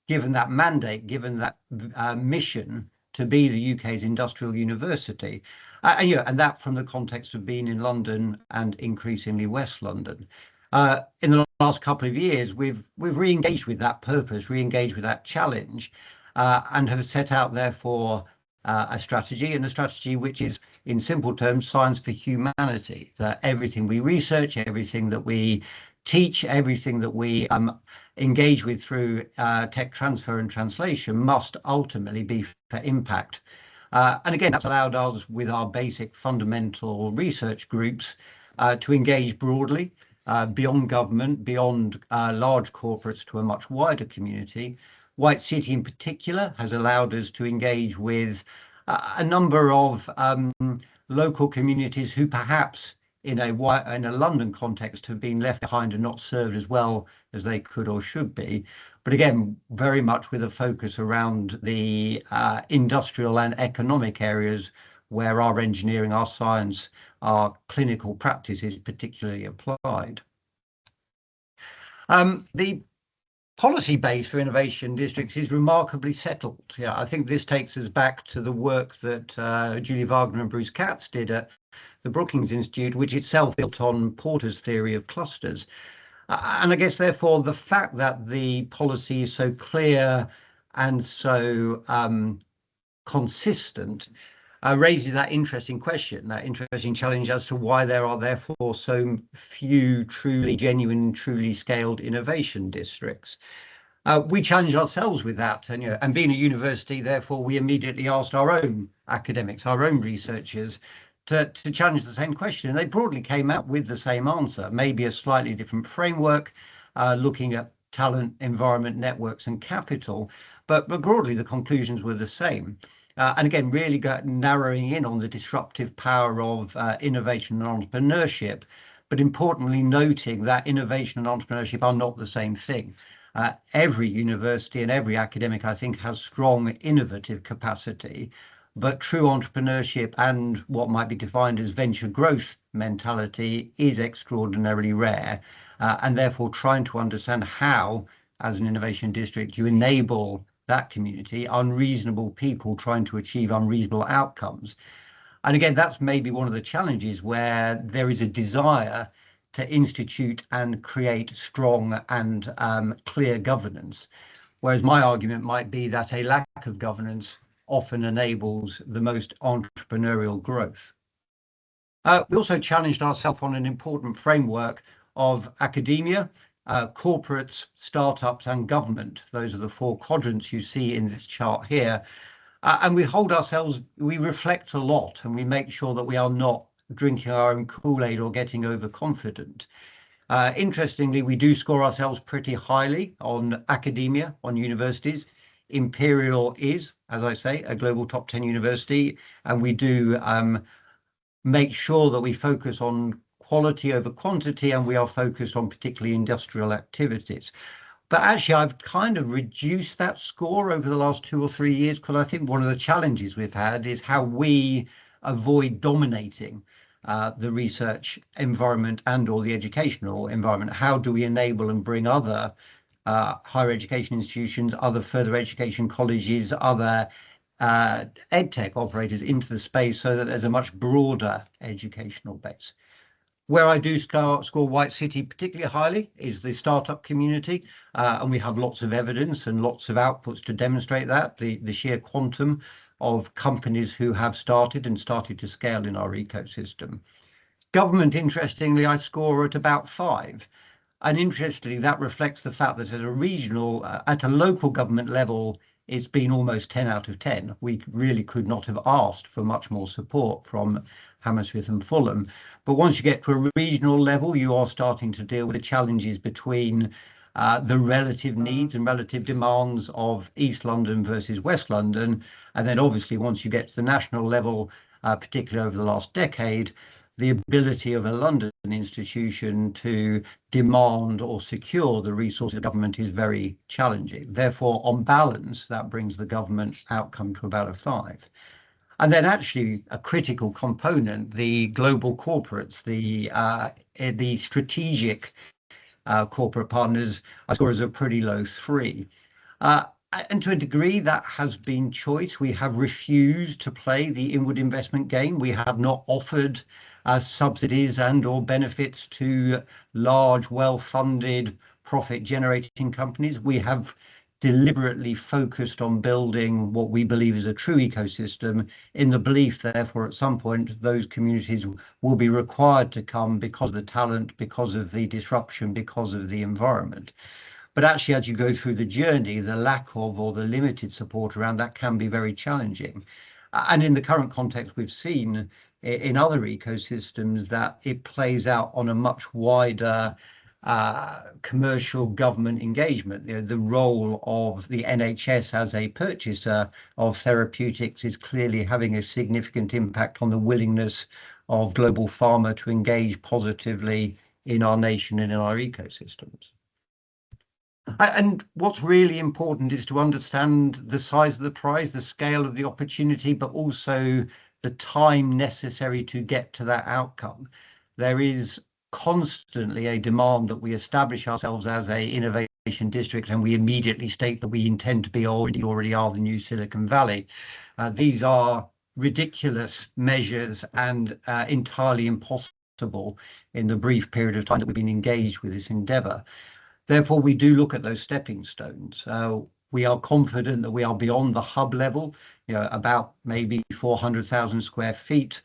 C: given that mandate, given that mission to be the UK's industrial university. And that from the context of being in London and increasingly West London. In the last couple of years, we've re-engaged with that purpose, re-engaged with that challenge, and have set out, therefore, a strategy which is, in simple terms, science for humanity. That everything we research, everything that we teach, everything that we engage with through tech transfer and translation must ultimately be for impact. And again, that's allowed us, with our basic fundamental research groups, to engage broadly, beyond government, beyond large corporates, to a much wider community. White City in particular has allowed us to engage with a number of local communities who perhaps in a London context have been left behind and not served as well as they could or should be. But again, very much with a focus around the industrial and economic areas where our engineering, our science, our clinical practice is particularly applied. The policy base for innovation districts is remarkably settled. I think this takes us back to the work that Julie Wagner and Bruce Katz did at the Brookings Institute, which itself built on Porter's theory of clusters. And I guess, therefore, the fact that the policy is so clear and so consistent raises that interesting question, that interesting challenge as to why there are, therefore, so few truly genuine, truly scaled innovation districts. We challenged ourselves with that, and being a university, therefore, we immediately asked our own academics, our own researchers, to challenge the same question. And they broadly came out with the same answer, maybe a slightly different framework, looking at talent, environment, networks, and capital. But broadly, the conclusions were the same. And again, really narrowing in on the disruptive power of innovation and entrepreneurship, but importantly noting that innovation and entrepreneurship are not the same thing. Every university and every academic, I think, has strong innovative capacity, but true entrepreneurship and what might be defined as venture growth mentality is extraordinarily rare. And therefore, trying to understand how, as an innovation district, you enable that community, unreasonable people trying to achieve unreasonable outcomes. And again, that's maybe one of the challenges where there is a desire to institute and create strong and clear governance. Whereas my argument might be that a lack of governance often enables the most entrepreneurial growth. We also challenged ourselves on an important framework of academia, corporates, startups and government. Those are the four quadrants you see in this chart here. And we reflect a lot, and we make sure that we are not drinking our own Kool-Aid or getting overconfident. Interestingly, we do score ourselves pretty highly on academia, on universities. Imperial is, as I say, a global top 10 university, and we do make sure that we focus on quality over quantity, and we are focused on particularly industrial activities. But actually, I've kind of reduced that score over the last 2 or 3 years, because I think one of the challenges we've had is how we avoid dominating the research environment and or the educational environment. How do we enable and bring other higher education institutions, other further education colleges, other edtech operators into the space so that there's a much broader educational base. Where I do score White City particularly highly is the startup community, and we have lots of evidence and lots of outputs to demonstrate that, the sheer quantum of companies who have started to scale in our ecosystem. Government, interestingly, I score at about 5. And interestingly, that reflects the fact that at a local government level, it's been almost 10 out of 10. We really could not have asked for much more support from Hammersmith and Fulham. But once you get to a regional level, you are starting to deal with the challenges between the relative needs and relative demands of East London versus West London. And then obviously, once you get to the national level, particularly over the last decade, the ability of a London institution to demand or secure the resources of government is very challenging. Therefore, on balance, that brings the government outcome to about a 5. And then actually a critical component, the global corporates, the strategic corporate partners, I score as a pretty low 3. And to a degree, that has been choice. We have refused to play the inward investment game. We have not offered subsidies and or benefits to large, well-funded, profit-generating companies. We have deliberately focused on building what we believe is a true ecosystem, in the belief, therefore, at some point, those communities will be required to come because of the talent, because of the disruption, because of the environment. But actually, as you go through the journey, the lack of or the limited support around that can be very challenging. And in the current context, we've seen in other ecosystems that it plays out on a much wider commercial government engagement. The role of the NHS as a purchaser of therapeutics is clearly having a significant impact on the willingness of global pharma to engage positively in our nation and in our ecosystems. And what's really important is to understand the size of the prize, the scale of the opportunity, but also the time necessary to get to that outcome. There is constantly a demand that we establish ourselves as an innovation district, and we immediately state that we intend to be already are the new Silicon Valley. These are ridiculous measures and entirely impossible in the brief period of time that we've been engaged with this endeavour. Therefore, we do look at those stepping stones. We are confident that we are beyond the hub level, about maybe 400,000 square feet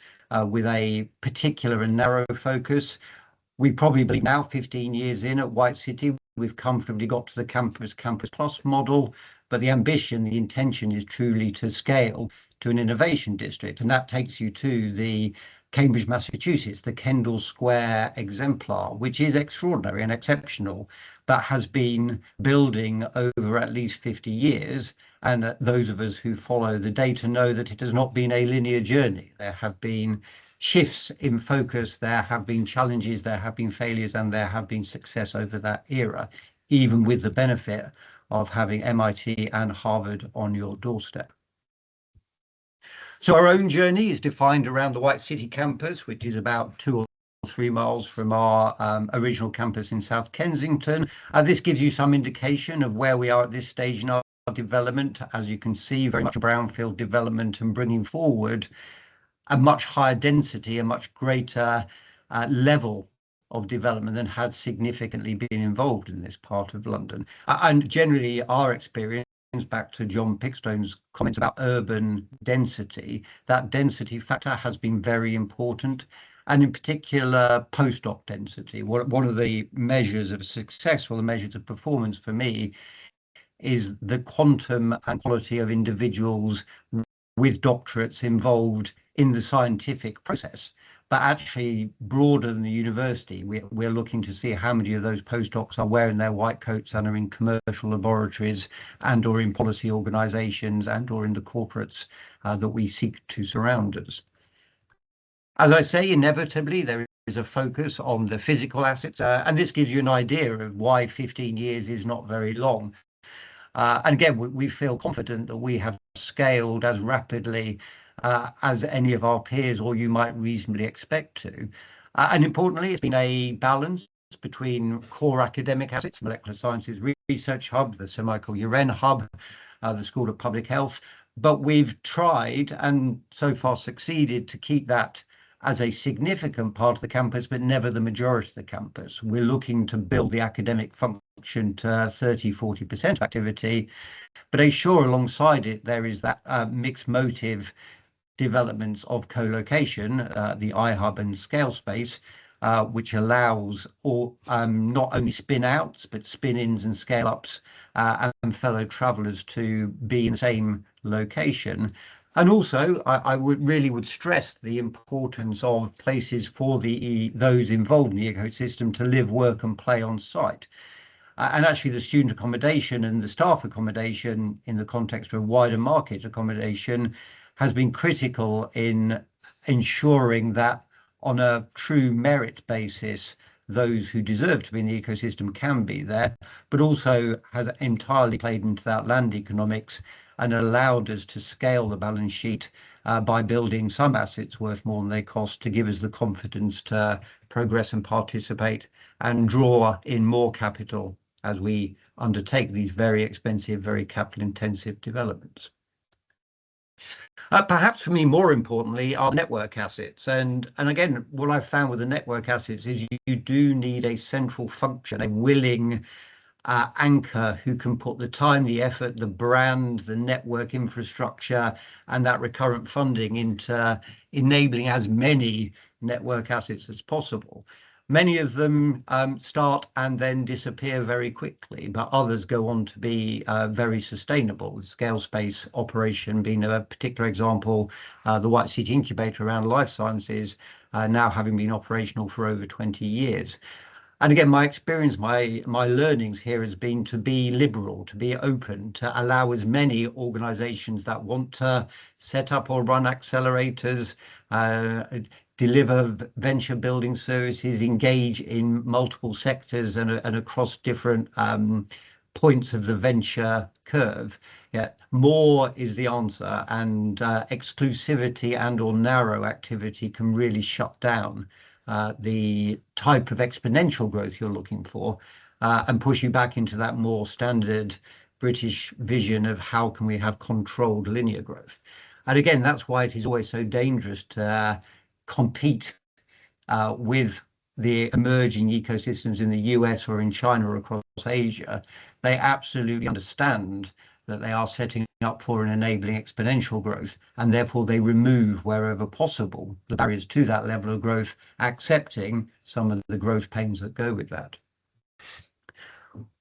C: with a particular and narrow focus. We probably believe now, 15 years in at White City, we've comfortably got to the Campus Plus model, but the ambition, the intention is truly to scale to an innovation district. And that takes you to the Cambridge, Massachusetts, the Kendall Square exemplar, which is extraordinary and exceptional, but has been building over at least 50 years. And those of us who follow the data know that it has not been a linear journey. There have been shifts in focus, there have been challenges, there have been failures, and there have been success over that era, even with the benefit of having MIT and Harvard on your doorstep. So our own journey is defined around the White City campus, which is about 2 or 3 miles from our original campus in South Kensington. This gives you some indication of where we are at this stage in our development. As you can see, very much a brownfield development and bringing forward a much higher density, a much greater level of development than had significantly been involved in this part of London. And generally, our experience, back to John Pickstone's comments about urban density, that density factor has been very important, and in particular postdoc density. One of the measures of success, or the measures of performance for me, is the quantum and quality of individuals with doctorates involved in the scientific process. But actually, broader than the university, we're looking to see how many of those postdocs are wearing their white coats and are in commercial laboratories and or in policy organisations and or in the corporates that we seek to surround us. As I say, inevitably, there is a focus on the physical assets, and this gives you an idea of why 15 years is not very long. And again, we feel confident that we have scaled as rapidly as any of our peers, or you might reasonably expect to. And importantly, it's been a balance between core academic assets, molecular sciences research hub, the Sir Michael Uren hub, the School of Public Health, But we've tried and so far succeeded to keep that as a significant part of the campus, but never the majority of the campus. We're looking to build the academic function to 30–40% activity, but sure, alongside it, there is that mixed motive developments of co-location, the iHub and Scale Space, which allows not only spin-outs, but spin-ins and scale-ups and fellow travellers to be in the same location. And also, I would stress the importance of places for those involved in the ecosystem to live, work and play on site. And actually the student accommodation and the staff accommodation in the context of wider market accommodation has been critical in ensuring that on a true merit basis, those who deserve to be in the ecosystem can be there, but also has entirely played into that land economics and allowed us to scale the balance sheet by building some assets worth more than they cost to give us the confidence to progress and participate and draw in more capital as we undertake these very expensive, very capital intensive developments. Perhaps for me, more importantly, are network assets. And again, what I've found with the network assets is you do need a central function, a willing anchor who can put the time, the effort, the brand, the network infrastructure, and that recurrent funding into enabling as many network assets as possible. Many of them start and then disappear very quickly, but others go on to be very sustainable. The Scale Space operation being a particular example, the White City Incubator around life sciences now having been operational for over 20 years. And again, my experience, my learnings here has been to be liberal, to be open, to allow as many organizations that want to set up or run accelerators, deliver venture building services, engage in multiple sectors and across different points of the venture curve. Yeah, more is the answer, and exclusivity and or narrow activity can really shut down the type of exponential growth you're looking for and push you back into that more standard British vision of how can we have controlled linear growth. And again, that's why it is always so dangerous to compete with the emerging ecosystems in the US or in China or across Asia. They absolutely understand that they are setting up for an enabling exponential growth, and therefore they remove wherever possible the barriers to that level of growth, accepting some of the growth pains that go with that.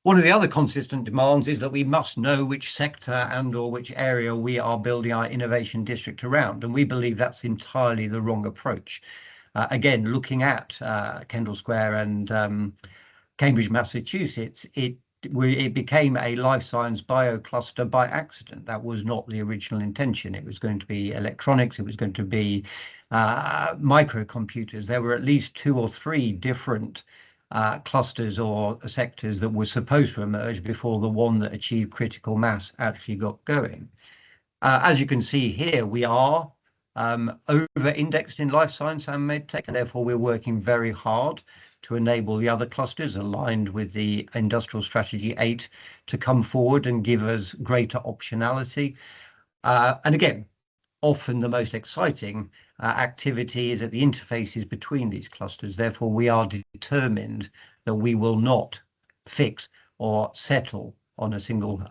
C: One of the other consistent demands is that we must know which sector and or which area we are building our innovation district around, and we believe that's entirely the wrong approach. Again, looking at Kendall Square and Cambridge, Massachusetts, it became a life science bio cluster by accident. That was not the original intention. It was going to be electronics, it was going to be microcomputers. There were at least 2 or 3 different clusters or sectors that were supposed to emerge before the one that achieved critical mass actually got going. As you can see here, we are over-indexed in life science and medtech, and therefore we're working very hard to enable the other clusters aligned with the Industrial Strategy 8 to come forward and give us greater optionality. And again, often the most exciting activity is at the interfaces between these clusters. Therefore, we are determined that we will not fix or settle on a single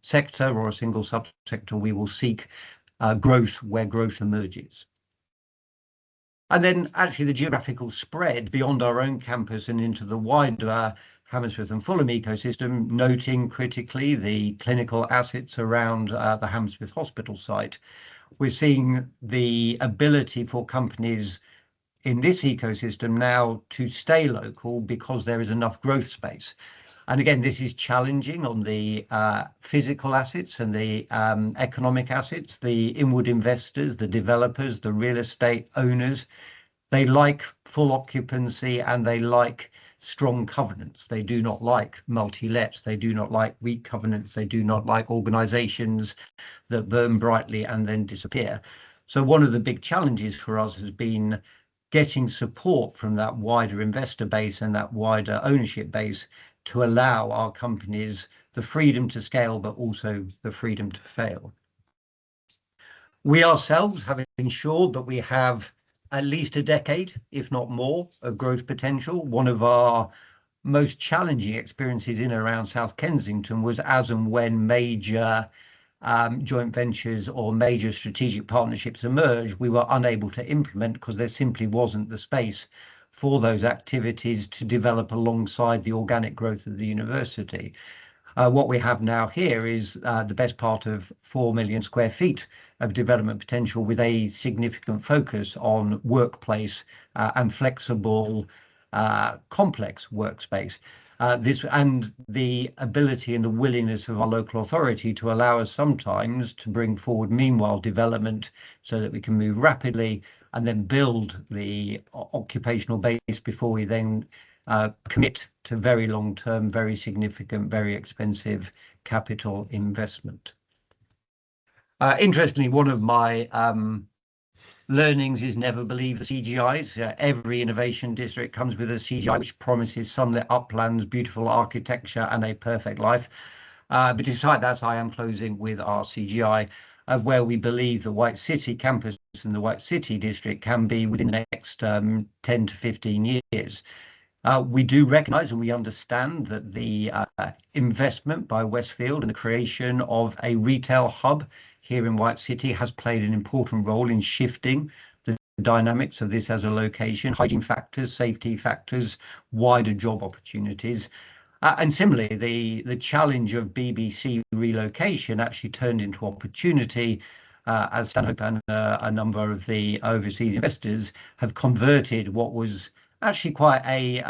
C: sector or a single subsector. We will seek growth where growth emerges. And then actually the geographical spread beyond our own campus and into the wider Hammersmith and Fulham ecosystem, noting critically the clinical assets around the Hammersmith Hospital site. We're seeing the ability for companies in this ecosystem now to stay local because there is enough growth space. And again, this is challenging on the physical assets and the economic assets. The inward investors, the developers, the real estate owners, they like full occupancy and they like strong covenants. They do not like multi-lets. They do not like weak covenants. They do not like organizations that burn brightly and then disappear. So one of the big challenges for us has been getting support from that wider investor base and that wider ownership base to allow our companies the freedom to scale, but also the freedom to fail. We ourselves have ensured that we have at least a decade, if not more, of growth potential. One of our most challenging experiences in and around South Kensington was as and when major joint ventures or major strategic partnerships emerged, we were unable to implement because there simply wasn't the space for those activities to develop alongside the organic growth of the university. What we have now here is the best part of 4 million square feet of development potential with a significant focus on workplace and flexible, complex workspace. This and the ability and the willingness of our local authority to allow us sometimes to bring forward meanwhile development so that we can move rapidly and then build the occupational base before we then commit to very long-term, very significant, very expensive capital investment. Interestingly, one of my learnings is never believe the CGIs. Every innovation district comes with a CGI which promises sunlit uplands, beautiful architecture, and a perfect life. But despite that, I am closing with our CGI of where we believe the White City campus and the White City district can be within the next 10 to 15 years. We do recognise and we understand that the investment by Westfield and the creation of a retail hub here in White City has played an important role in shifting the dynamics of this as a location, hygiene factors, safety factors, wider job opportunities. And similarly, the challenge of BBC relocation actually turned into opportunity as Stanhope and a number of the overseas investors have converted what was actually quite a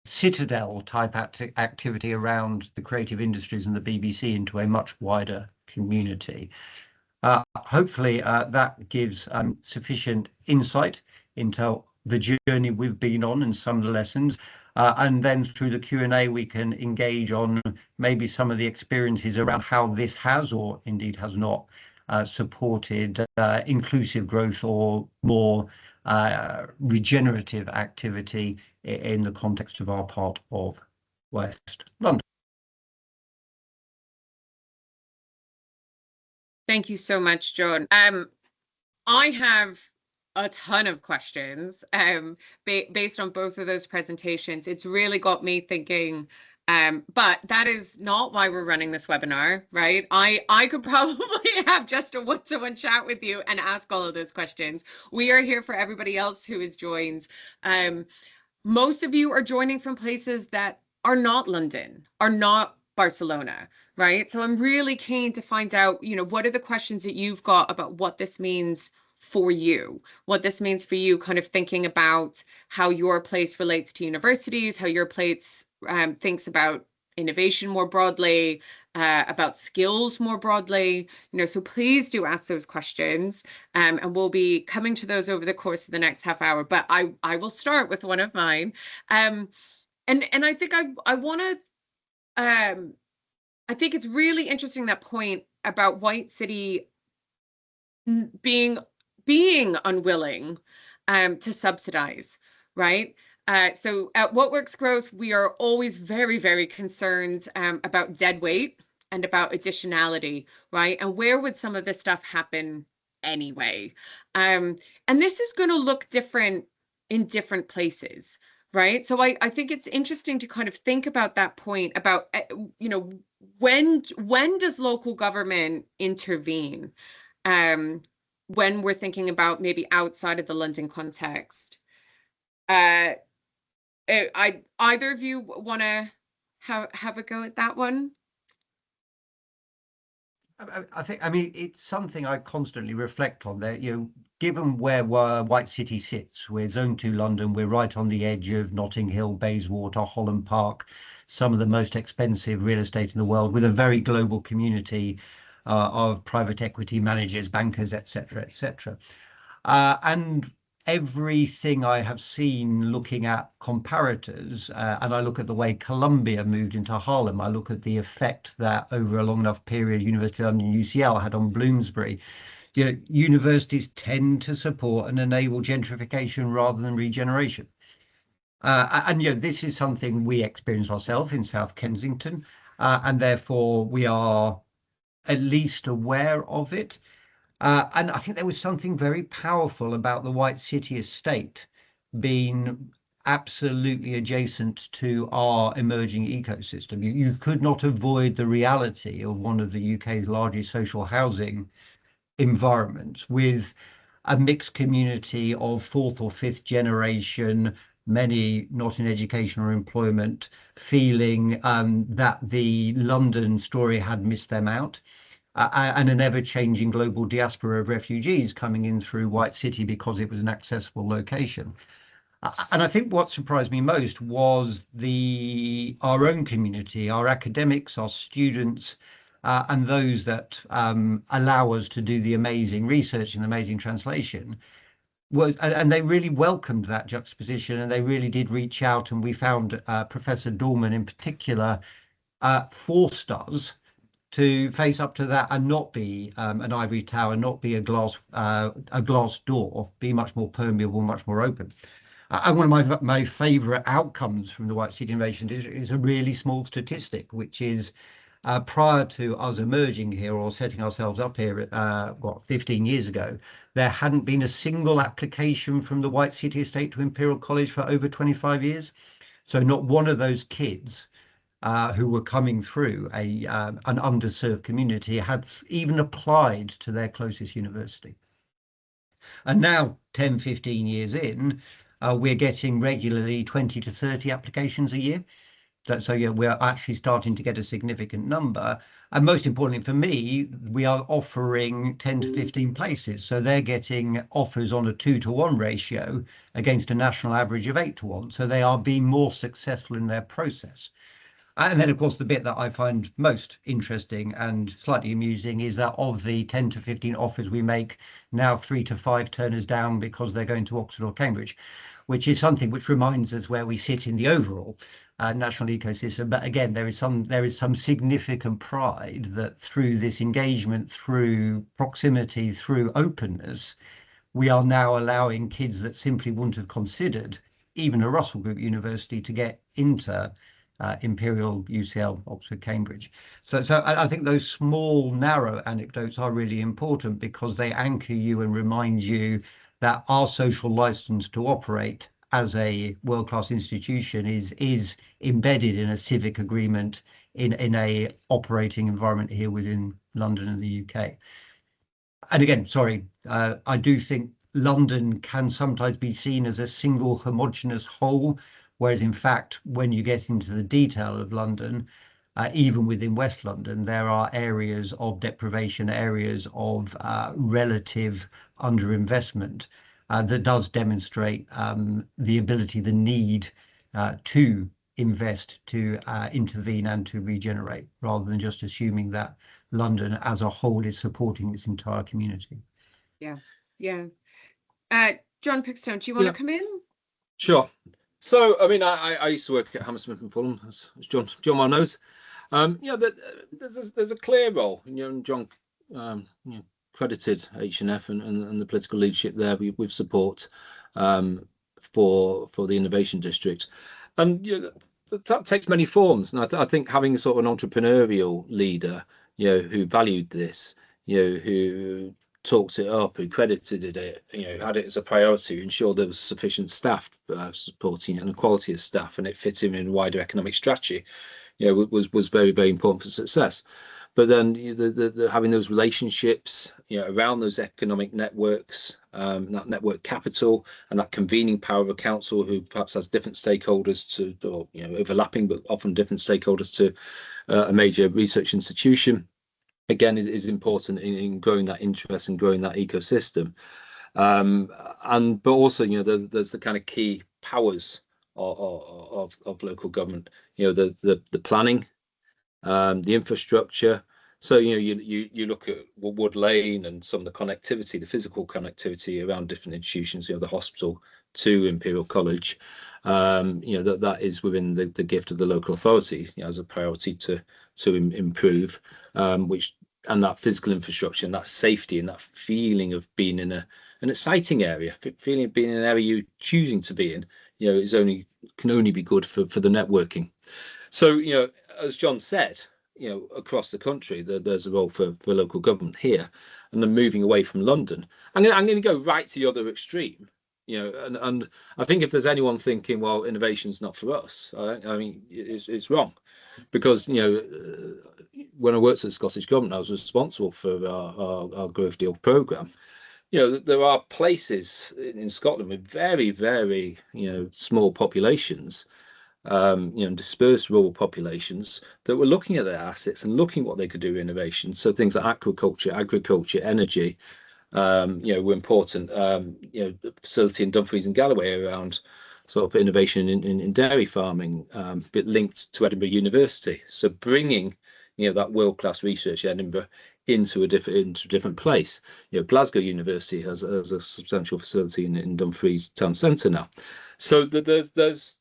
C: citadel type activity around the creative industries and the BBC into a much wider community. Hopefully that gives sufficient insight into the journey we've been on and some of the lessons. And then through the Q&A, we can engage on maybe some of the experiences around how this has or indeed has not supported inclusive growth or more regenerative activity in the context of our part of West London.
B: Thank you so much, John. I have a ton of questions based on both of those presentations. It's really got me thinking, but that is not why we're running this webinar, right? I could probably have just a one-to-one chat with you and ask all of those questions. We are here for everybody else who has joined. Most of you are joining from places that are not London, are not Barcelona, right? So I'm really keen to find out, what are the questions that you've got about what this means for you, what this means for you, kind of thinking about how your place relates to universities, how your place thinks about innovation more broadly, about skills more broadly, so please do ask those questions, and we'll be coming to those over the course of the next half hour, but I will start with one of mine. And I think I want to, I think it's really interesting, that point about White City being unwilling to subsidize, right? So at What Works Growth, we are always very, very concerned about dead weight and about additionality, right? And where would some of this stuff happen anyway? And this is going to look different in different places, right? So I think it's interesting to kind of think about that point about, when does local government intervene? When we're thinking about maybe outside of the London context. Either of you want to have a go at that one?
C: I mean, it's something I constantly reflect on there. Given where White City sits, we're Zone 2 London, we're right on the edge of Notting Hill, Bayswater, Holland Park, some of the most expensive real estate in the world, with a very global community of private equity managers, bankers, etc., etc. And everything I have seen looking at comparators, and I look at the way Columbia moved into Harlem, I look at the effect that over a long enough period University of London, UCL, had on Bloomsbury. Universities tend to support and enable gentrification rather than regeneration. And this is something we experience ourselves in South Kensington, and therefore we are at least aware of it. And I think there was something very powerful about the White City estate being absolutely adjacent to our emerging ecosystem. You could not avoid the reality of one of the UK's largest social housing environments, with a mixed community of fourth or fifth generation, many not in education or employment, feeling that the London story had missed them out. And an ever-changing global diaspora of refugees coming in through White City because it was an accessible location. And I think what surprised me most was our own community, our academics, our students, and those that allow us to do the amazing research and amazing translation. And they really welcomed that juxtaposition, and they really did reach out. And we found Professor Dorman in particular forced us to face up to that and not be an ivory tower, not be a glass door, be much more permeable, much more open. And one of my favourite outcomes from the White City Innovation is a really small statistic, which is prior to us emerging here or setting ourselves up here, 15 years ago, there hadn't been a single application from the White City estate to Imperial College for over 25 years. So not one of those kids who were coming through an underserved community had even applied to their closest university. And now, 10, 15 years in, we're getting regularly 20 to 30 applications a year. So yeah, we're actually starting to get a significant number. And most importantly for me, we are offering 10 to 15 places. So they're getting offers on a 2-to-1 ratio against a national average of 8-to-1. So they are being more successful in their process. And then, of course, the bit that I find most interesting and slightly amusing is that of the 10 to 15 offers we make, now 3 to 5 turn us down because they're going to Oxford or Cambridge, which is something which reminds us where we sit in the overall national ecosystem. But again, there is some significant pride that through this engagement, through proximity, through openness, we are now allowing kids that simply wouldn't have considered even a Russell Group university to get into Imperial, UCL, Oxford, Cambridge. So I think those small, narrow anecdotes are really important because they anchor you and remind you that our social license to operate as a world-class institution is embedded in a civic agreement in a operating environment here within London and the UK. And again, sorry, I do think London can sometimes be seen as a single homogenous whole, whereas in fact, when you get into the detail of London, even within West London, there are areas of deprivation, areas of relative underinvestment that does demonstrate the ability, the need to invest, to intervene and to regenerate, rather than just assuming that London as a whole is supporting this entire community.
B: Yeah. John Pickstone, do you want to come in?
A: Sure. So, I mean, I used to work at Hammersmith and Fulham, as John well knows. There's a clear role, and John credited H&F and the political leadership there with support for the innovation district, and that takes many forms. And I think having sort of an entrepreneurial leader, who valued this, who talked it up, who credited it, had it as a priority, ensure there was sufficient staff supporting it and the quality of staff, and it fit in wider economic strategy, was very, very important for success. But then the having those relationships, around those economic networks, that network capital, and that convening power of a council who perhaps has different stakeholders or overlapping but often different stakeholders to a major research institution, again, it is important in growing that interest and growing that ecosystem. But also, there's the kind of key powers of local government, the planning, the infrastructure. So, you look at Wood Lane and some of the connectivity, the physical connectivity around different institutions, the hospital to Imperial College, that is within the gift of the local authority as a priority to improve, and that physical infrastructure and that safety and that feeling of being in an exciting area, feeling of being in an area you're choosing to be in, can only be good for the networking. So, as John said, across the country, there's a role for local government here. and then moving away from London. I'm going to go right to the other extreme, and I think if there's anyone thinking, well, innovation's not for us, I mean, it's wrong, because when I worked at the Scottish Government, I was responsible for our growth deal programme. There are places in Scotland with very, very, small populations, dispersed rural populations, that were looking at their assets and looking what they could do with innovation. So things like agriculture, energy, were important. The facility in Dumfries and Galloway around sort of innovation in dairy farming, bit linked to Edinburgh University. So bringing, that world-class research in Edinburgh into a different place. Glasgow University has a substantial facility in Dumfries town centre now. So there's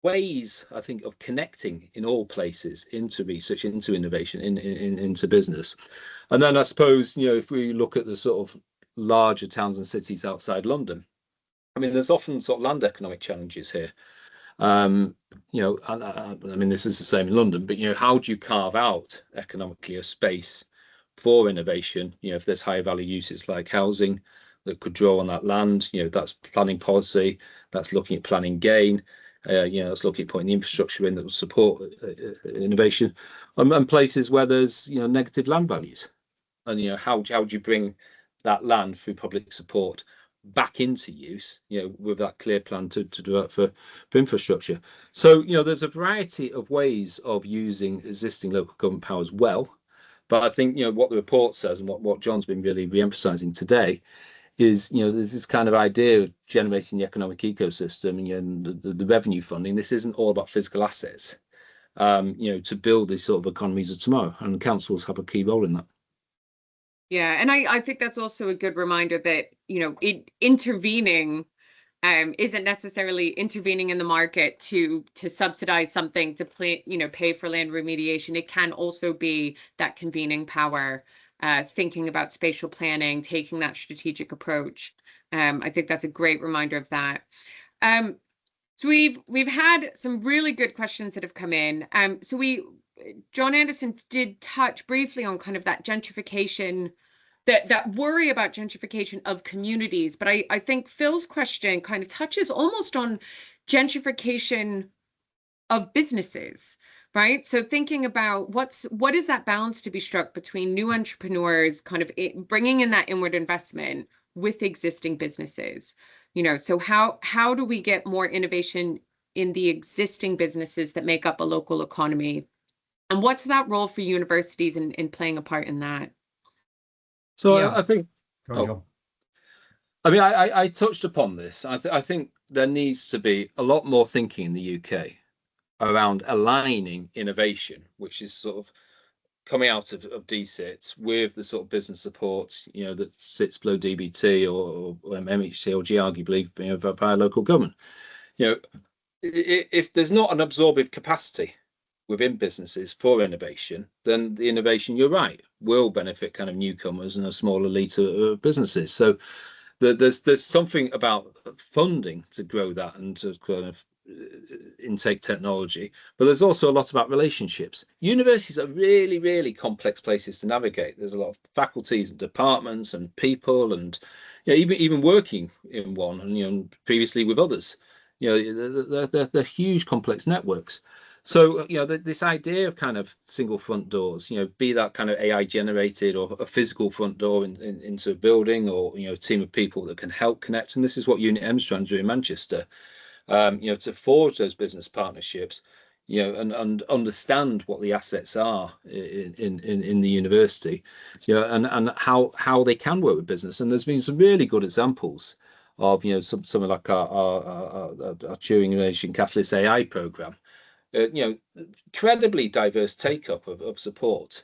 A: ways, I think, of connecting in all places into research, into innovation, into business. And then I suppose, if we look at the sort of larger towns and cities outside London, I mean, there's often sort of land economic challenges here. I mean, this is the same in London, but, how do you carve out economically a space for innovation? If there's higher value uses like housing that could draw on that land, that's planning policy, that's looking at planning gain. It's looking at putting the infrastructure in that will support innovation, and places where there's negative land values, and how do you bring that land through public support back into use, with that clear plan to do that for infrastructure. So there's a variety of ways of using existing local government powers well, but I think what the report says, and what John's been really re-emphasising today, is there's this kind of idea of generating the economic ecosystem and the revenue funding. This isn't all about physical assets, to build these sort of economies of tomorrow, and councils have a key role in that.
B: Yeah, and I think that's also a good reminder that intervening isn't necessarily intervening in the market to subsidize something, to pay for land remediation. It can also be that convening power, thinking about spatial planning, taking that strategic approach. I think that's a great reminder of that. So we've had some really good questions that have come in. John Anderson did touch briefly on kind of that gentrification, that worry about gentrification of communities, but I think Phil's question kind of touches almost on gentrification of businesses, right? So thinking about what is that balance to be struck between new entrepreneurs kind of bringing in that inward investment with existing businesses, so how do we get more innovation in the existing businesses that make up a local economy, and what's that role for universities in playing a part in that?
A: So
C: Yeah.
A: I think, I mean, I touched upon this. I think there needs to be a lot more thinking in the UK around aligning innovation, which is sort of coming out of DCIT, with the sort of business support, that sits below DBT or MHC or G, arguably, by local government. If there's not an absorptive capacity within businesses for innovation, then the innovation, you're right, will benefit kind of newcomers and a small elite of businesses. So there's something about funding to grow that and to kind of intake technology, but there's also a lot about relationships. Universities are really, really complex places to navigate. There's a lot of faculties and departments and people, and even working in one, and previously with others. They're huge complex networks. So this idea of kind of single front doors, be that kind of AI generated or a physical front door into a building, or a team of people that can help connect. And this is what Unit M's trying to do in Manchester. To forge those business partnerships, and understand what the assets are in the university, and how they can work with business. And there's been some really good examples of, some like our Turing Innovation Catalyst AI program, incredibly diverse take up of support.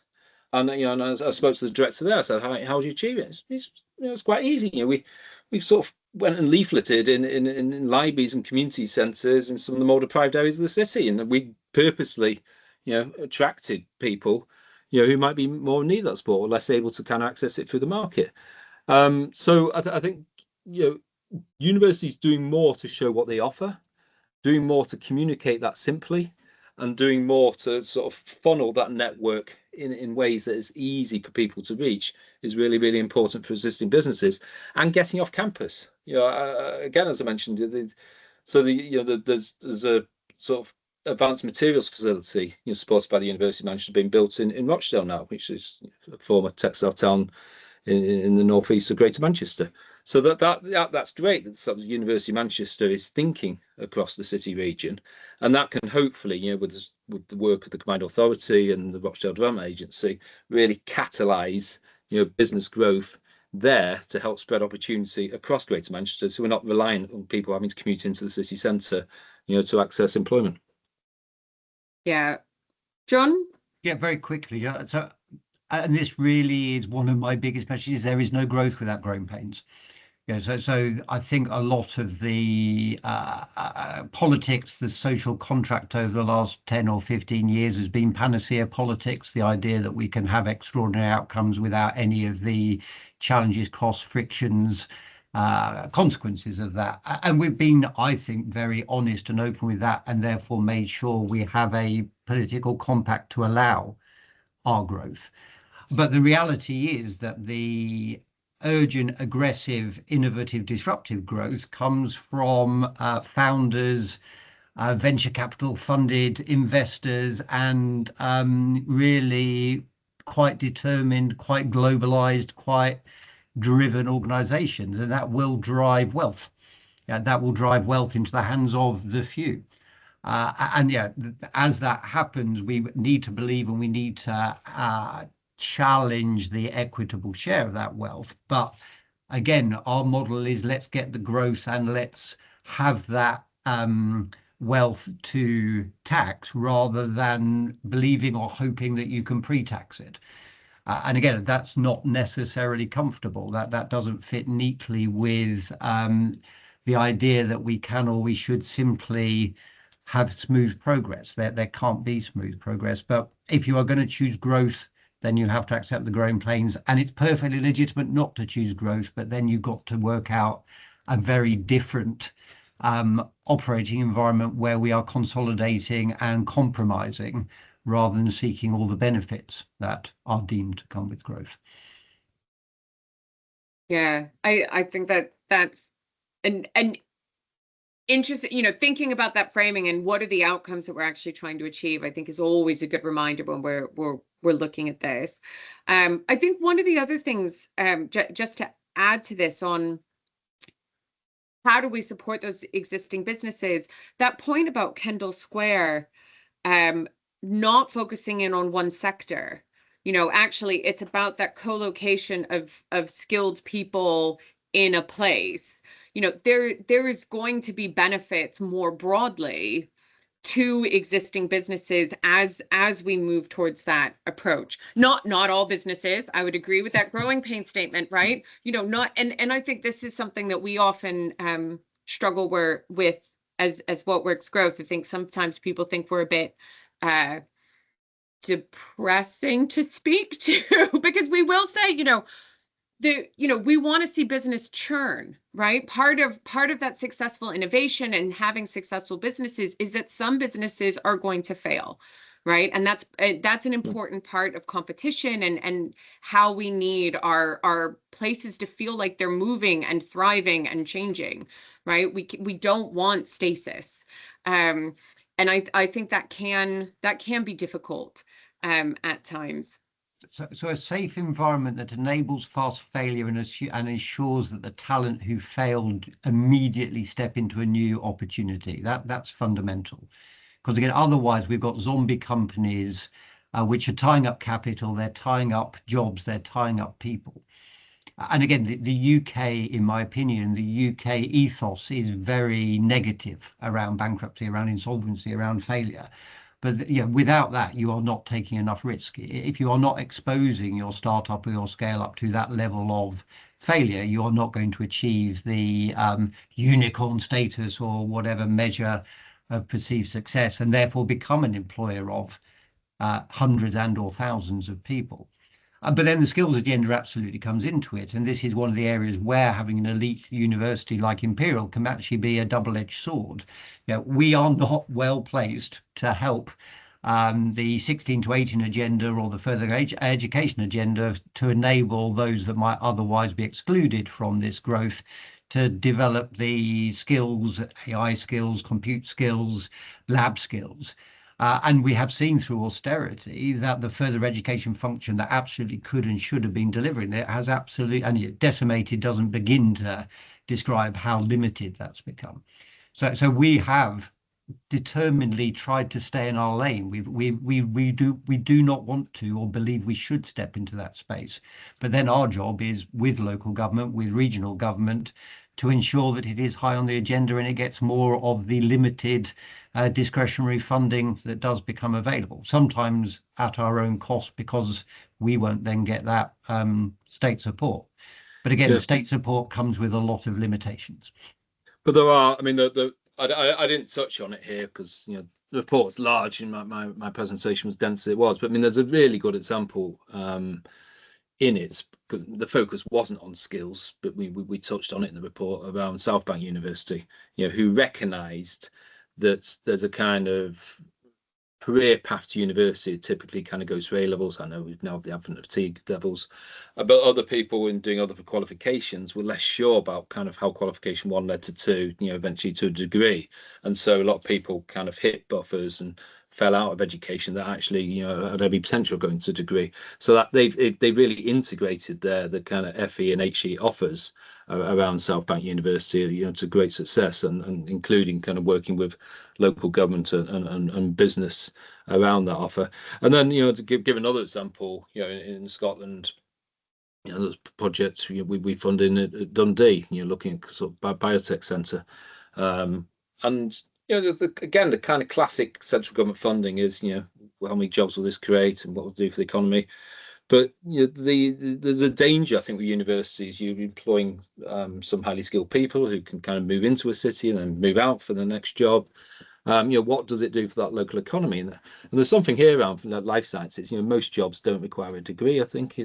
A: And and I spoke to the director there. I said, how do you achieve it? It's quite easy. We sort of went and leafleted in libraries and community centres in some of the more deprived areas of the city, and we purposely, attracted people, who might be more in need of that support or less able to kind of access it through the market. So I think universities doing more to show what they offer, doing more to communicate that simply, and doing more to sort of funnel that network in ways that is easy for people to reach is really, really important for existing businesses. And getting off campus, again, as I mentioned, there's a sort of advanced materials facility, supported by the University of Manchester, being built in Rochdale now, which is a former textile town in the northeast of Greater Manchester. So that's great that the University of Manchester is thinking across the city region, and that can hopefully, with the work of the Combined Authority and the Rochdale Development Agency, really catalyse business growth there to help spread opportunity across Greater Manchester, so we're not reliant on people having to commute into the city centre, to access employment.
B: Yeah, John.
C: Yeah, very quickly. So, and this really is one of my biggest messages: there is no growth without growing pains. Yeah, so I think a lot of the politics, the social contract over the last 10 or 15 years has been panacea politics, the idea that we can have extraordinary outcomes without any of the challenges, costs, frictions, consequences of that. And we've been, I think, very honest and open with that, and therefore made sure we have a political compact to allow our growth. But the reality is that the urgent, aggressive, innovative, disruptive growth comes from founders, venture capital funded investors, and really quite determined, quite globalized, quite driven organizations. And that will drive wealth. Yeah, that will drive wealth into the hands of the few. And yeah, as that happens, we need to believe and we need to challenge the equitable share of that wealth. But again, our model is let's get the growth and let's have that wealth to tax rather than believing or hoping that you can pre-tax it. And again, that's not necessarily comfortable. That doesn't fit neatly with the idea that we can or we should simply have smooth progress. There can't be smooth progress. But if you are going to choose growth, then you have to accept the growing pains. And it's perfectly legitimate not to choose growth, but then you've got to work out a very different operating environment where we are consolidating and compromising rather than seeking all the benefits that are deemed to come with growth.
B: Yeah, I think that's an interesting, thinking about that framing and what are the outcomes that we're actually trying to achieve, I think is always a good reminder when we're looking at this. I think one of the other things, just to add to this on how do we support those existing businesses, that point about Kendall Square, not focusing in on one sector. Actually, it's about that co-location of skilled people in a place. There is going to be benefits more broadly to existing businesses as we move towards that approach. Not all businesses. I would agree with that growing pain statement, right? Not and I think this is something that we often struggle with as what works growth. I think sometimes people think we're a bit depressing to speak to because we will say, we want to see business churn, right? Part of that successful innovation and having successful businesses is that some businesses are going to fail, right? And that's an important part of competition and how we need our places to feel like they're moving and thriving and changing, right? We don't want stasis. And I think that can be difficult at times.
C: So a safe environment that enables fast failure and ensures that the talent who failed immediately step into a new opportunity. That's fundamental. Because again, otherwise we've got zombie companies which are tying up capital, they're tying up jobs, they're tying up people. And again, the UK, in my opinion, the UK ethos is very negative around bankruptcy, around insolvency, around failure. But without that, you are not taking enough risk. If you are not exposing your startup or your scale up to that level of failure, you are not going to achieve the unicorn status or whatever measure of perceived success, and therefore become an employer of hundreds and or thousands of people. But then the skills agenda absolutely comes into it. And this is one of the areas where having an elite university like Imperial can actually be a double-edged sword. We are not well placed to help the 16 to 18 agenda or the further education agenda to enable those that might otherwise be excluded from this growth to develop the skills, AI skills, compute skills, lab skills. And we have seen through austerity that the further education function that absolutely could and should have been delivering it has absolutely, and yet decimated doesn't begin to describe how limited that's become. So we have determinedly tried to stay in our lane. We do not want to or believe we should step into that space. But then our job is with local government, with regional government, to ensure that it is high on the agenda and it gets more of the limited discretionary funding that does become available, sometimes at our own cost because we won't then get that state support. But again,
A: Yeah.
C: state support comes with a lot of limitations.
A: But there are, I mean, I didn't touch on it here because the report's large and my presentation was dense as it was. But I mean, there's a really good example in it, because the focus wasn't on skills, but we touched on it in the report around South Bank University, who recognised that there's a kind of career path to university typically kind of goes through A levels. I know we've now the advent of T levels, but other people in doing other qualifications were less sure about kind of how qualification one led to two, eventually to a degree. And so a lot of people kind of hit buffers and fell out of education that actually, had every potential of going to a degree. So that they really integrated the kind of FE and HE offers around South Bank University, to great success, and including kind of working with local government and business around that offer. And then, to give another example, in Scotland, those projects we fund in at Dundee, looking at sort of biotech centre, and again, the kind of classic central government funding is, how many jobs will this create and what will it do for the economy? But there's a danger, I think, with universities. You're employing some highly skilled people who can kind of move into a city and then move out for the next job. What does it do for that local economy? And there's something here around life sciences. Most jobs don't require a degree, I think,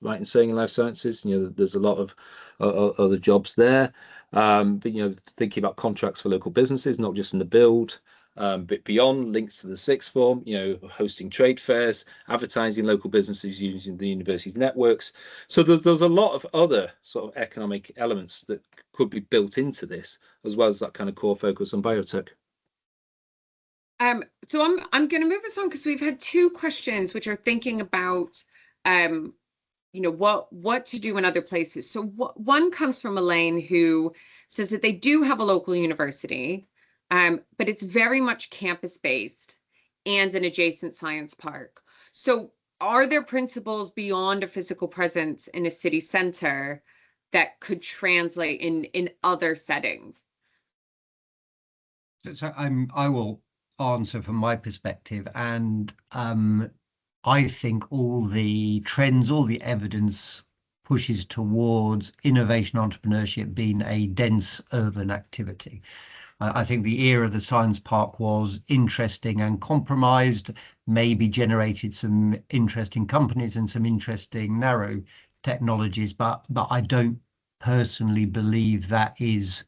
A: right in saying in life sciences. There's a lot of other jobs there. But thinking about contracts for local businesses, not just in the build, but beyond, links to the sixth form, hosting trade fairs, advertising local businesses using the university's networks. So there's a lot of other sort of economic elements that could be built into this, as well as that kind of core focus on biotech.
B: So I'm going to move us on because we've had two questions which are thinking about what to do in other places. So one comes from Elaine, who says that they do have a local university, but it's very much campus based and an adjacent science park. So are there principles beyond a physical presence in a city center that could translate in other settings?
C: So I will answer from my perspective, and I think all the trends, all the evidence pushes towards innovation entrepreneurship being a dense urban activity. I think the era of the science park was interesting and compromised, maybe generated some interesting companies and some interesting narrow technologies, but I don't personally believe that is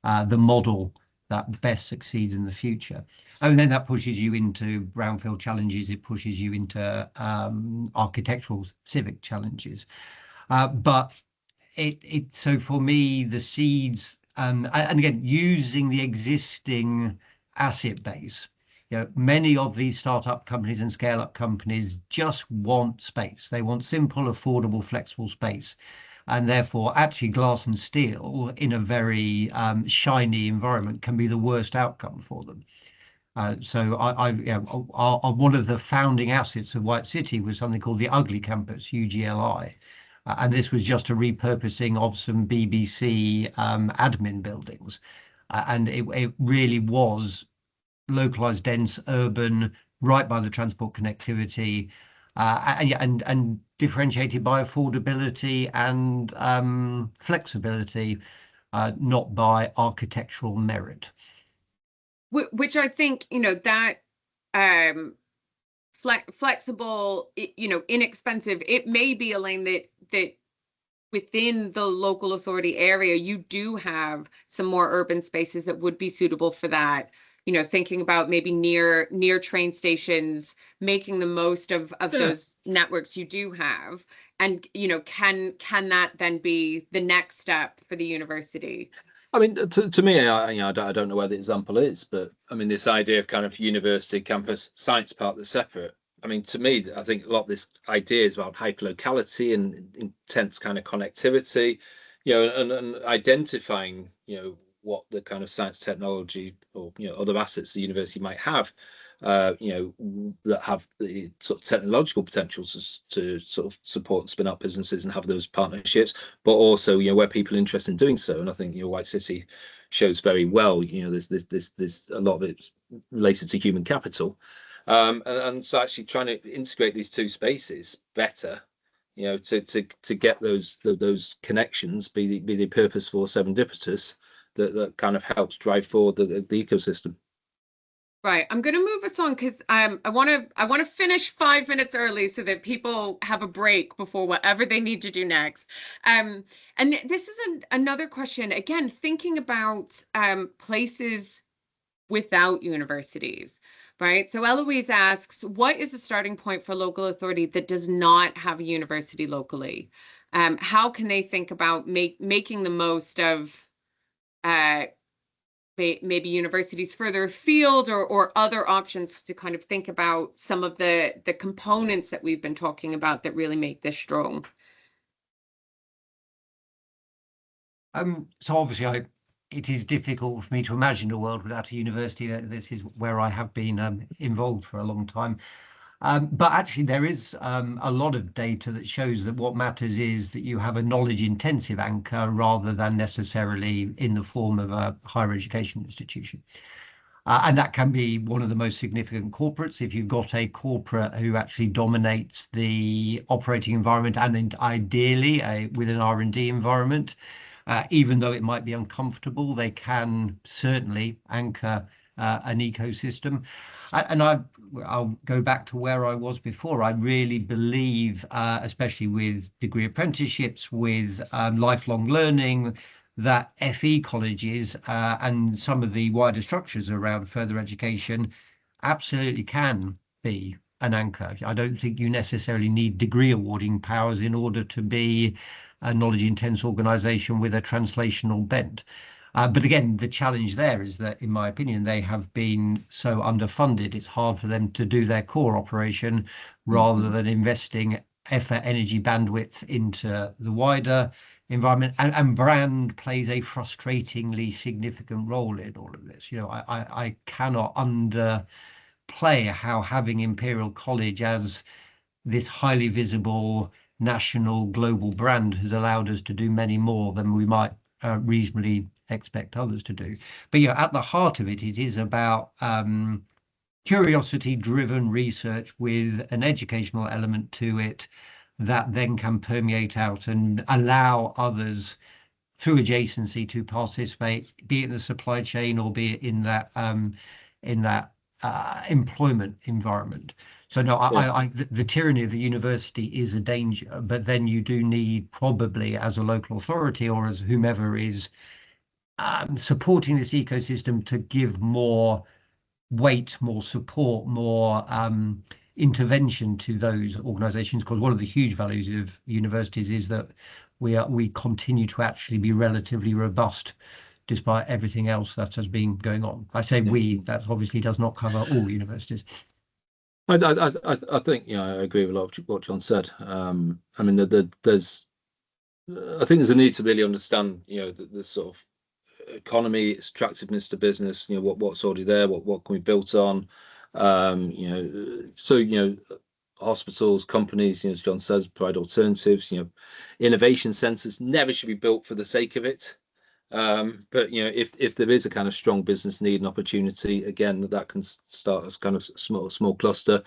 C: the model that best succeeds in the future. And then that pushes you into brownfield challenges. It pushes you into architectural civic challenges. But so for me, the seeds, and again, using the existing asset base, many of these startup companies and scale-up companies just want space. They want simple, affordable, flexible space. And therefore, actually, glass and steel in a very shiny environment can be the worst outcome for them. So one of the founding assets of White City was something called the Ugly Campus, UGLI. And this was just a repurposing of some BBC admin buildings. And it really was localized, dense, urban, right by the transport connectivity, and differentiated by affordability and flexibility, not by architectural merit.
B: Which I think, that flexible, inexpensive. It may be, Elaine, that within the local authority area, you do have some more urban spaces that would be suitable for that. Thinking about maybe near train stations, making the most of those networks you do have. And, can that then be the next step for the university?
A: I mean, to me, I don't know where the example is, but I mean, this idea of kind of university campus science park that's separate. I mean, to me, I think a lot of this idea is about hyperlocality and intense kind of connectivity, and identifying, what the kind of science technology or, other assets the university might have, that have the sort of technological potentials to sort of support and spin up businesses and have those partnerships, but also, where people are interested in doing so. And I think, White City shows very well, there's a lot of it related to human capital. And so actually trying to integrate these two spaces better, to get those connections, be the purposeful serendipitous, that kind of helps drive forward the ecosystem.
B: Right. I'm going to move us on because I want to finish 5 minutes early so that people have a break before whatever they need to do next. And this is another question, again, thinking about places without universities, right? So Eloise asks, what is the starting point for a local authority that does not have a university locally? How can they think about making the most of maybe universities further afield, or other options to kind of think about some of the components that we've been talking about that really make this strong?
C: So obviously it is difficult for me to imagine a world without a university. This is where I have been involved for a long time. But actually, there is a lot of data that shows that what matters is that you have a knowledge-intensive anchor rather than necessarily in the form of a higher education institution. And that can be one of the most significant corporates. If you've got a corporate who actually dominates the operating environment and ideally with an R&D environment, even though it might be uncomfortable, they can certainly anchor an ecosystem. And I'll go back to where I was before. I really believe, especially with degree apprenticeships, with lifelong learning, that FE colleges and some of the wider structures around further education absolutely can be an anchor. I don't think you necessarily need degree awarding powers in order to be a knowledge intense organization with a translational bent. But again, the challenge there is that, in my opinion, they have been so underfunded, it's hard for them to do their core operation rather than investing effort, energy, bandwidth into the wider environment. And brand plays a frustratingly significant role in all of this. I cannot underplay how having Imperial College as this highly visible national global brand has allowed us to do many more than we might reasonably expect others to do. But at the heart of it, it is about curiosity-driven research with an educational element to it that then can permeate out and allow others through adjacency to participate, be it in the supply chain or be it in that employment environment. So no, the tyranny of the university is a danger, but then you do need, probably as a local authority or as whomever is supporting this ecosystem, to give more weight, more support, more intervention to those organizations, because one of the huge values of universities is that we continue to actually be relatively robust despite everything else that has been going on. I say we, that obviously does not cover all universities.
A: I think, I agree with a lot of what John said. I mean, there's I think there's a need to really understand, the sort of economy, its attractiveness to business, what's already there, what can we build on, so hospitals, companies, as John says, provide alternatives. Innovation centers never should be built for the sake of it. But if there is a kind of strong business need and opportunity, again, that can start as kind of small cluster.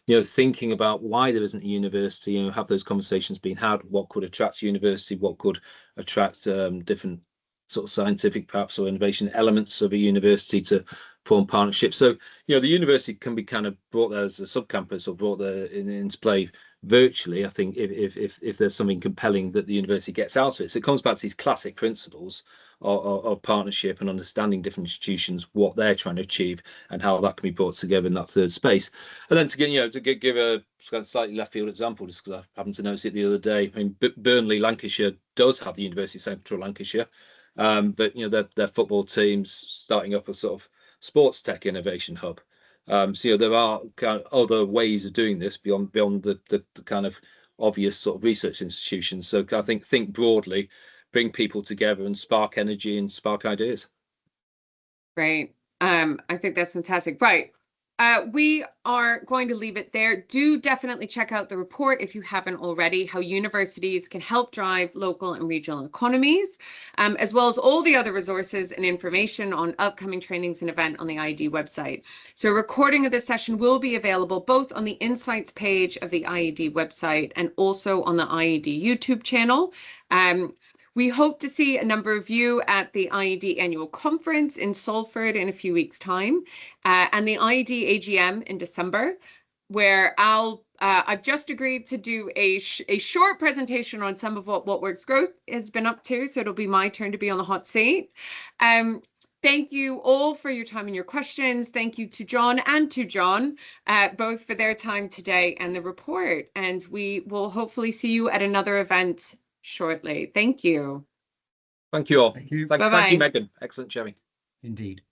A: Thinking about why there isn't a university, have those conversations being had. What could attract a university? What could attract different sort of scientific, perhaps, or innovation elements of a university to form partnerships. So, you know, the university can be kind of brought there as a sub-campus or brought there into play virtually. I think if there's something compelling that the university gets out of it. So it comes back to these classic principles of partnership and understanding different institutions, what they're trying to achieve and how that can be brought together in that third space. And then to get, you know, to give a slightly left field example, just because I happened to notice it the other day. I mean, Burnley, Lancashire does have the University of Central Lancashire, but you know, their football teams starting up a sort of sports tech innovation hub. So you know, there are kind of other ways of doing this beyond the kind of obvious sort of research institutions. So I think broadly, bring people together and spark energy and spark ideas.
B: Right. I think that's fantastic. Right. We are going to leave it there. Do definitely check out the report if you haven't already, how universities can help drive local and regional economies, as well as all the other resources and information on upcoming trainings and event on the IED website. So a recording of this session will be available both on the Insights page of the IED website and also on the IED YouTube channel. We hope to see a number of you at the IED annual conference in Salford in a few weeks' time, and the IED AGM in December, where I've just agreed to do a short presentation on some of what Works Growth has been up to. So it'll be my turn to be on the hot seat. Thank you all for your time and your questions. Thank you to John and to John, both for their time today and the report. And we will hopefully see you at another event shortly. Thank you.
A: Thank you all.
C: Thank you.
A: Thank you, Megan. Excellent sharing.
C: Indeed.